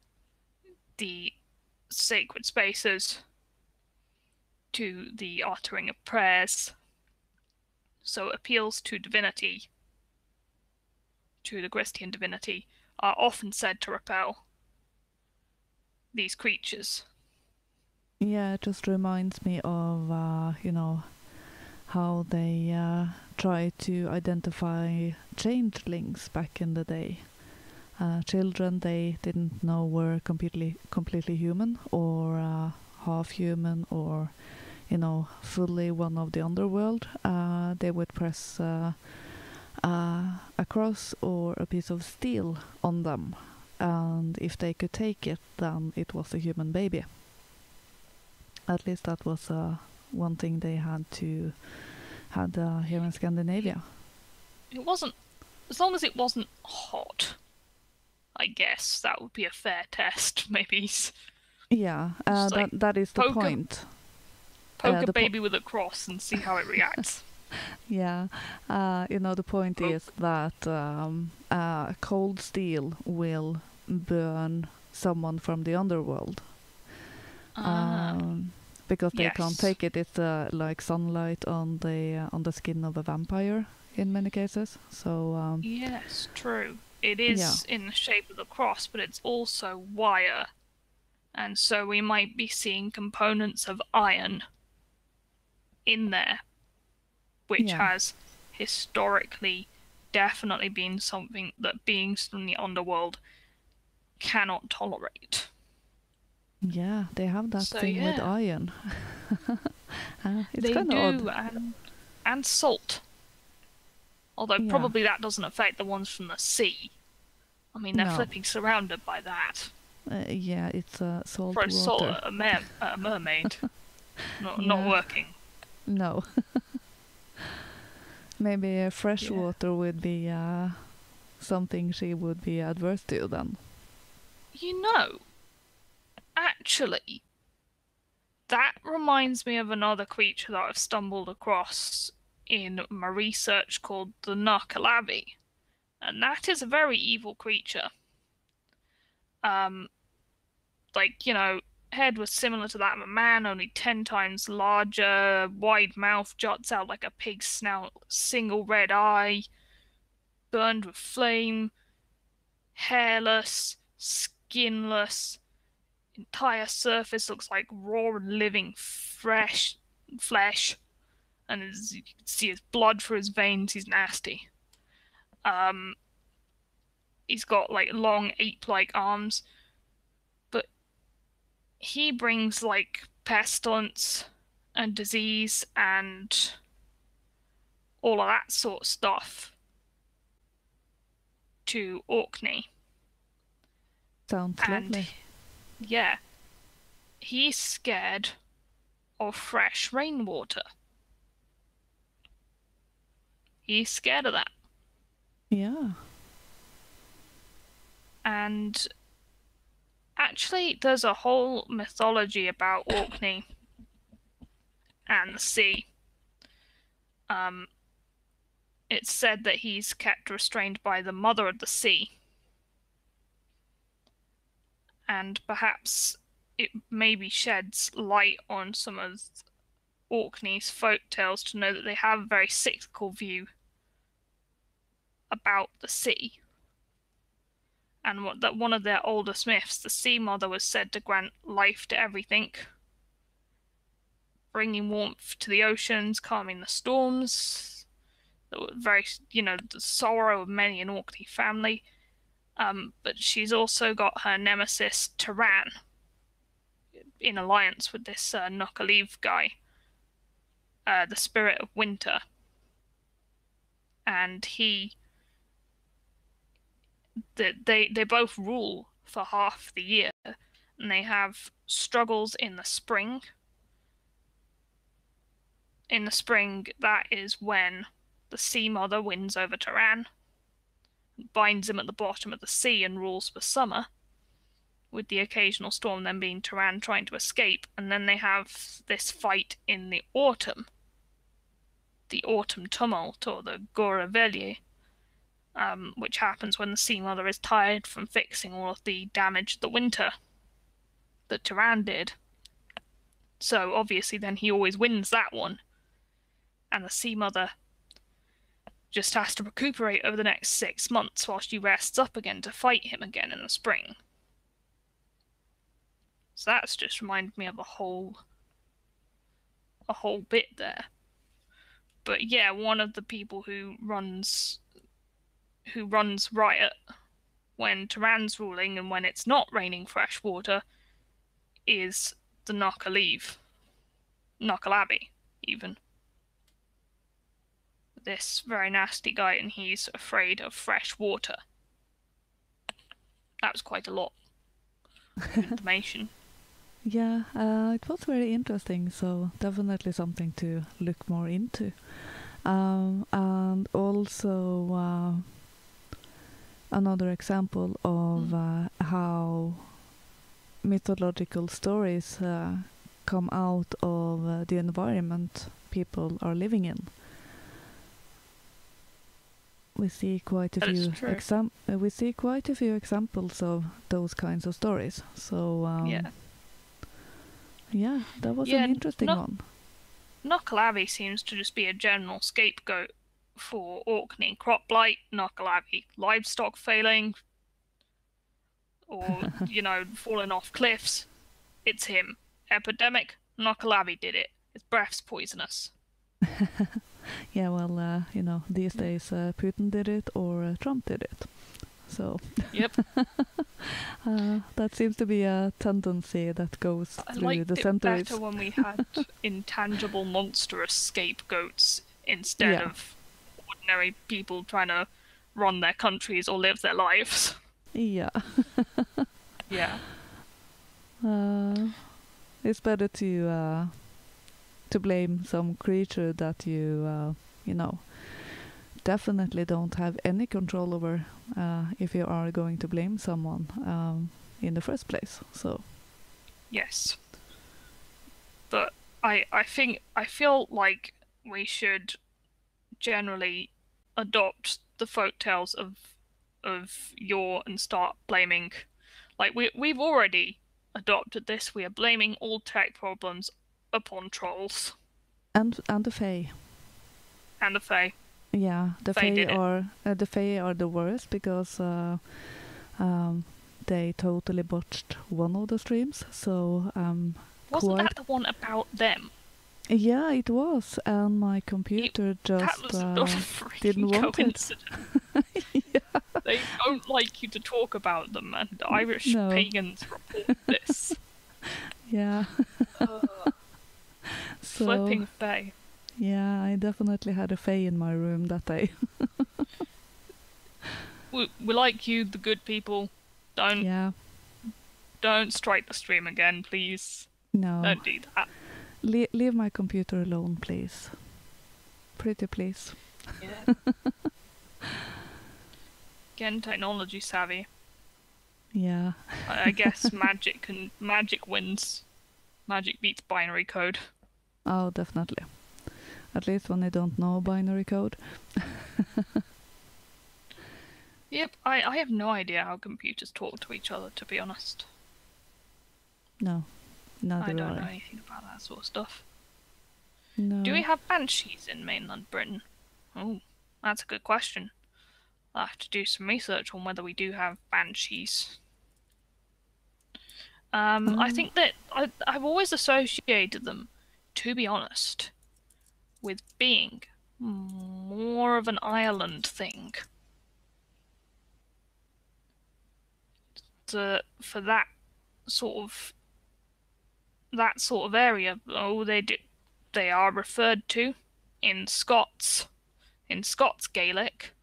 the sacred spaces, to the uttering of prayers. So appeals to divinity, to the Christian divinity, are often said to repel these creatures. Yeah, it just reminds me of, how they tried to identify changelings back in the day. Children they didn't know were completely human or half human or fully one of the underworld. They would press a cross or a piece of steel on them, and if they could take it, then it was a human baby. At least that was one thing they had here in Scandinavia. It wasn't, as long as it wasn't hot, I guess that would be a fair test, maybe. Yeah, that is the point. Poke a baby with a cross and see how it reacts. Yeah, the point is that cold steel will burn someone from the underworld. Because they can't take it. It's like sunlight on the skin of a vampire in many cases. So yes, true. It is in the shape of the cross, but it's also wire, and so we might be seeing components of iron in there, which has historically definitely been something that beings from the underworld cannot tolerate. Yeah, they have that thing with iron. It's kind of odd. And salt. Although probably that doesn't affect the ones from the sea. I mean, they're flipping surrounded by that. Yeah, it's salt for water. A mermaid. Not working. No. Maybe fresh water would be something she would be adverse to then. Actually, that reminds me of another creature that I've stumbled across in my research called the Narkalavi. And that is a very evil creature. Head was similar to that of a man, only 10 times larger, wide mouth, juts out like a pig's snout, single red eye, burned with flame, hairless, skinless, entire surface looks like raw and living flesh, and as you can see his blood through his veins. He's nasty. He's got like long ape-like arms, but he brings like pestilence and disease and all of that sort of stuff to Orkney. Sounds lovely. Yeah, he's scared of fresh rainwater. He's scared of that. Yeah. And actually, there's a whole mythology about Orkney and the sea. It's said that he's kept restrained by the mother of the sea. And perhaps it maybe sheds light on some of Orkney's folk tales to know that they have a very cyclical view about the sea. And that one of their oldest myths, the Sea Mother, was said to grant life to everything, bringing warmth to the oceans, calming the storms, the sorrow of many an Orkney family. But she's also got her nemesis Taran in alliance with this Knockalive guy, the spirit of winter. And they both rule for half the year, and they have struggles in the spring. In the spring, that is when the Sea Mother wins over Taran, binds him at the bottom of the sea and rules for summer. with the occasional storm then being Turan trying to escape, and then they have this fight in the autumn tumult, or the Goravelye, which happens when the Sea Mother is tired from fixing all of the damage the winter that Turan did. So obviously then he always wins that one, and the Sea Mother just has to recuperate over the next 6 months while she rests up again to fight him again in the spring. So that's just reminded me of a whole bit there. But yeah, one of the people who runs riot when Turan's ruling and when it's not raining fresh water is the Knockalabi, even. This very nasty guy, and he's afraid of fresh water. That was quite a lot of information. Yeah, it was very interesting, so definitely something to look more into. And also another example of how mythological stories come out of the environment people are living in. We see quite a few examples of those kinds of stories. So yeah, that was an interesting one. Knockalabi seems to just be a general scapegoat for Orkney crop blight, Knockalabi livestock failing, or falling off cliffs. It's him. Epidemic, Knockalabi did it. His breath's poisonous. Yeah, well, these days Putin did it or Trump did it. So yep. That seems to be a tendency that goes through the centuries. I liked it better when we had intangible monstrous scapegoats instead of ordinary people trying to run their countries or live their lives. Yeah. Yeah. It's better to blame some creature that you definitely don't have any control over if you are going to blame someone in the first place. So yes, but I feel like we should generally adopt the folktales of yore and start blaming, like we've already adopted this. We are blaming all tech problems upon trolls and the Fae. And the Fae. Yeah, the Fae are the worst because they totally botched one of the streams. So wasn't that the one about them? Yeah, it was, and my computer just didn't want it. Yeah. They don't like you to talk about them, and Irish pagans report this. Yeah. So, flipping Fae. Yeah, I definitely had a Fae in my room that day. we like you, the good people. Don't strike the stream again, please. No. Don't do that. Leave my computer alone, please. Pretty please. Yeah. Again, technology savvy. Yeah. I guess magic wins. Magic beats binary code. Oh, definitely. At least when they don't know binary code. Yep, I have no idea how computers talk to each other, to be honest. No, neither I don't know anything about that sort of stuff. No. Do we have banshees in mainland Britain? Oh, that's a good question. I'll have to do some research on whether we do have banshees. I think that I've always associated them, to be honest, with being more of an Ireland thing. For that sort of area, they are referred to in Scots Gaelic.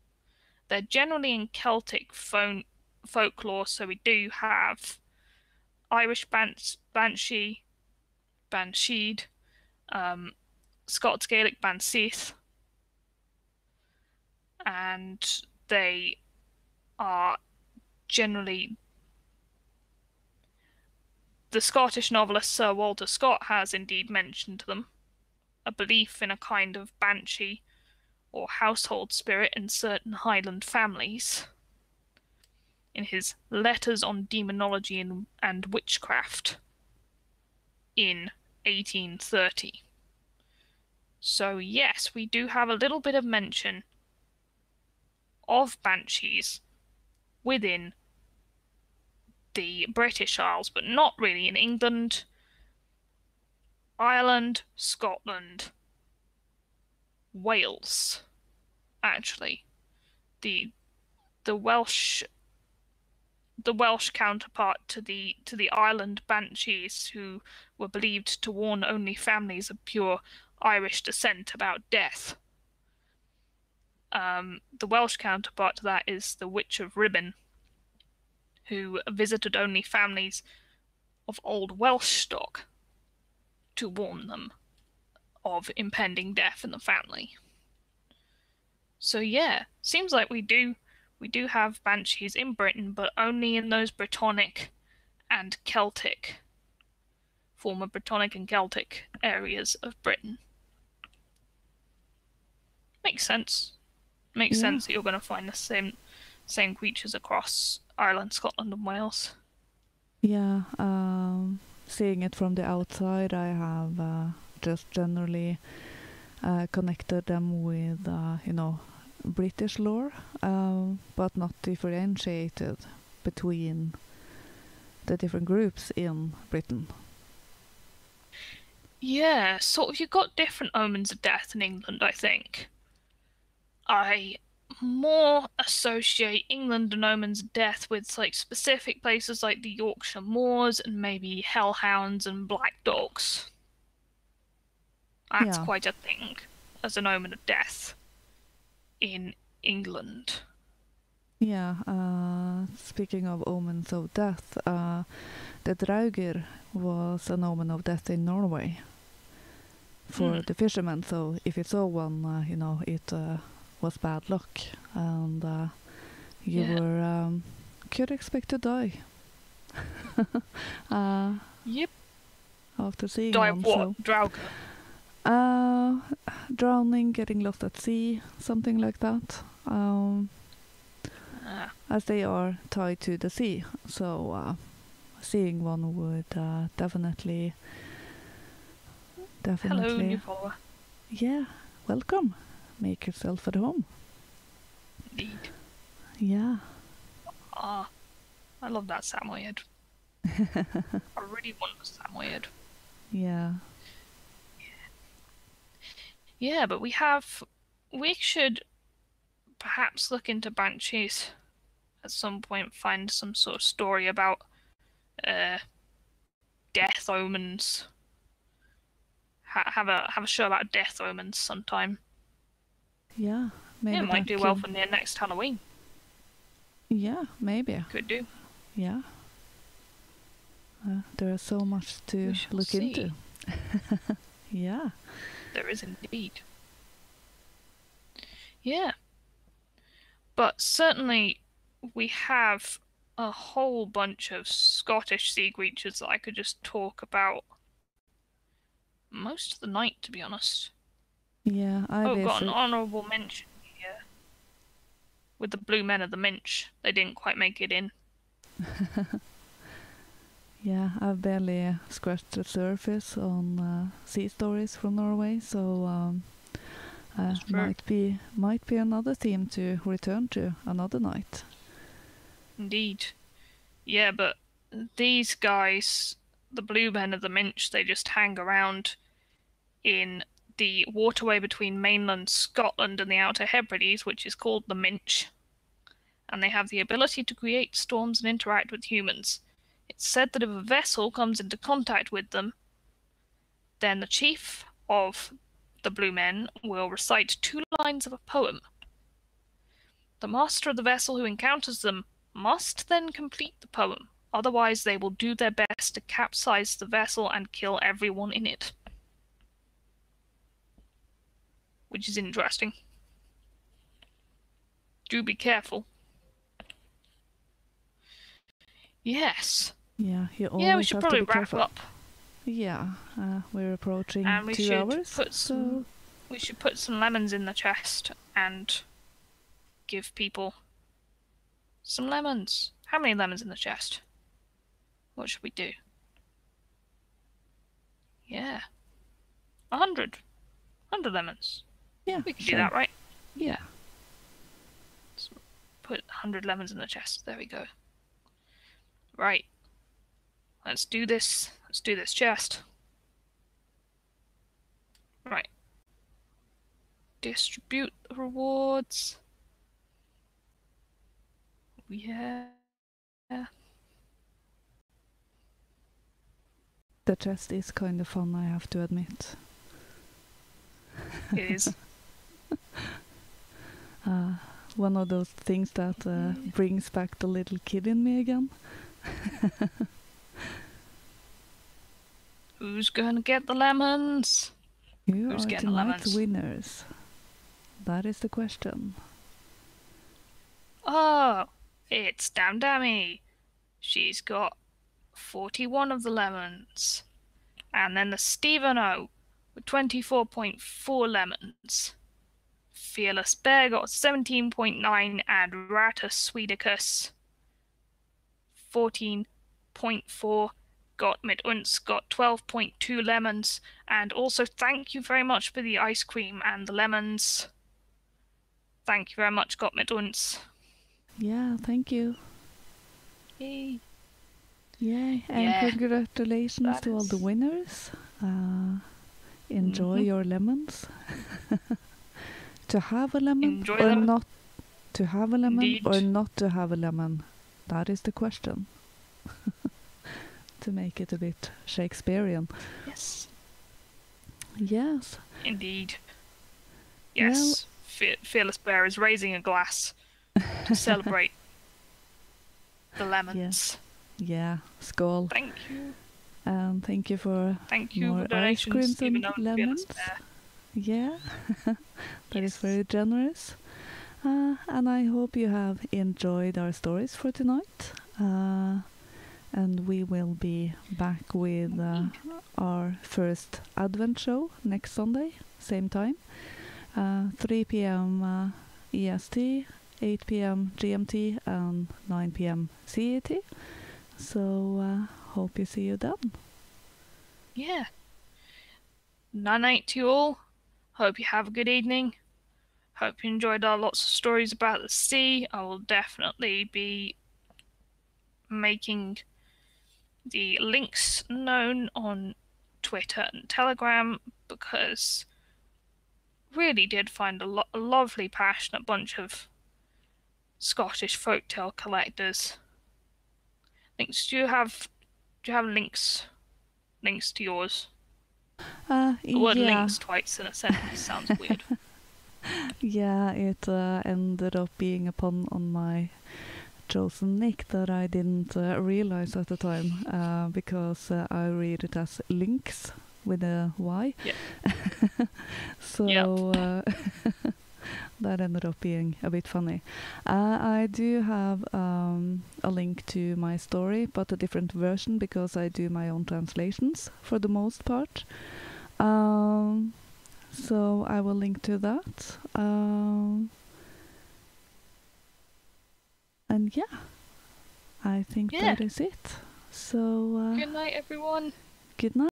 They're generally in Celtic folklore, so we do have Irish Banshee, Bansheed, Scots Gaelic Banseath, and they are generally the Scottish novelist Sir Walter Scott has indeed mentioned them, a belief in a kind of banshee or household spirit in certain Highland families, in his Letters on Demonology and Witchcraft in 1830. So yes, we do have a little bit of mention of banshees within the British Isles, but not really in England, Ireland, Scotland, Wales, actually. The Welsh counterpart to the Ireland banshees, who were believed to warn only families of pure Irish descent about death. The Welsh counterpart to that is the Witch of Ribbon, who visited only families of old Welsh stock to warn them of impending death in the family. So yeah, seems like we do have banshees in Britain, but only in those Brittonic and Celtic, former Brittonic and Celtic areas of Britain. Makes sense. Makes sense that you're going to find the same creatures across Ireland, Scotland, and Wales. Yeah, seeing it from the outside, I have just generally connected them with, British lore, but not differentiated between the different groups in Britain. Yeah, sort of. You've got different omens of death in England, I think. I more associate England and omens of death with like specific places like the Yorkshire Moors and maybe hellhounds and black dogs. That's quite a thing as an omen of death in England. Yeah, speaking of omens of death, the Draugr was an omen of death in Norway for the fishermen. So if you saw one, it was bad luck, and you could expect to die. Yep. After seeing Die one. of what? Draugr? Drowning, getting lost at sea, something like that. As they are tied to the sea, so seeing one would definitely. Hello, new follower. Yeah, welcome. Make yourself at home. Indeed. Yeah. I love that Samoyed. I really want a Samoyed. Yeah. Yeah, but we should perhaps look into banshees at some point, find some sort of story about death omens. Have a show about death omens sometime. Yeah, maybe it might do well for near next Halloween. Yeah, maybe. Could do. Yeah. There is so much to look into. Yeah. There is indeed. Yeah. But certainly we have a whole bunch of Scottish sea creatures that I could just talk about most of the night, to be honest. Yeah, I've got an honourable mention here with the Blue Men of the Minch. They didn't quite make it in. Yeah, I've barely scratched the surface on sea stories from Norway, so might be another theme to return to another night. Indeed. Yeah, but these guys, the Blue Men of the Minch, they just hang around in the waterway between mainland Scotland and the Outer Hebrides, which is called the Minch, and they have the ability to create storms and interact with humans. It's said that if a vessel comes into contact with them, then the chief of the Blue Men will recite 2 lines of a poem. The master of the vessel who encounters them must then complete the poem, otherwise they will do their best to capsize the vessel and kill everyone in it. Which is interesting. Do be careful. Yes. Yeah, you always Yeah, we should have probably to be wrap careful. up. Yeah, we're approaching And we 2 should hours, put so we should put some lemons in the chest and give people some lemons. How many lemons in the chest? What should we do? Yeah. 100. 100 lemons. yeah, We can sure. do that, right? Yeah. So put 100 lemons in the chest. There we go. Right. Let's do this. Let's do this chest. Right. Distribute the rewards. Yeah. The chest is kind of fun, I have to admit. It is. One of those things that brings back the little kid in me again. Who's gonna get the lemons? You Who's are getting the tonight's lemons? winners. That is the question. Oh, it's Dam Dammy. She's got 41 of the lemons. And then the Stephen O with 24.4 lemons. Fearless Bear got 17.9 and Ratus Swedicus 14.4. Got Midunz got 12.2 lemons. And also thank you very much for the ice cream and the lemons. Thank you very much, Got Midunz. Yeah, thank you. Yay. Yay, and Yeah, congratulations that to all the is- winners. Enjoy your lemons. To have a lemon Enjoy or them. not to have a lemon Indeed. or not to have a lemon? That is the question. To make it a bit Shakespearean. Yes. Yes. Indeed. Yes. Fearless Bear is raising a glass to celebrate the lemons. Yeah. Skål. Thank you. And thank you for Thank you more for ice donations, creams Stephen and O and Fearless lemons. Bear. Yeah. That is Yes. very generous. And I hope you have enjoyed our stories for tonight. And we will be back with our first Advent show next Sunday, same time. 3 p.m. EST, 8 p.m. GMT, and 9 p.m. CET. So, hope you see you then. Yeah. Night to you all. Hope you have a good evening. Hope you enjoyed our lots of stories about the sea. I will definitely be making the links known on Twitter and Telegram because really did find a lovely, passionate bunch of Scottish folktale collectors. Lynx, do you have links to yours? The word Yeah. links twice in a sentence sounds weird. Yeah, it ended up being a pun on my chosen nick that I didn't realize at the time because I read it as Lynx with a Y. Yeah. So that ended up being a bit funny. I do have a link to my story, but a different version because I do my own translations for the most part. So I will link to that. And yeah, I think Yeah. that is it. So Good night, everyone. good night.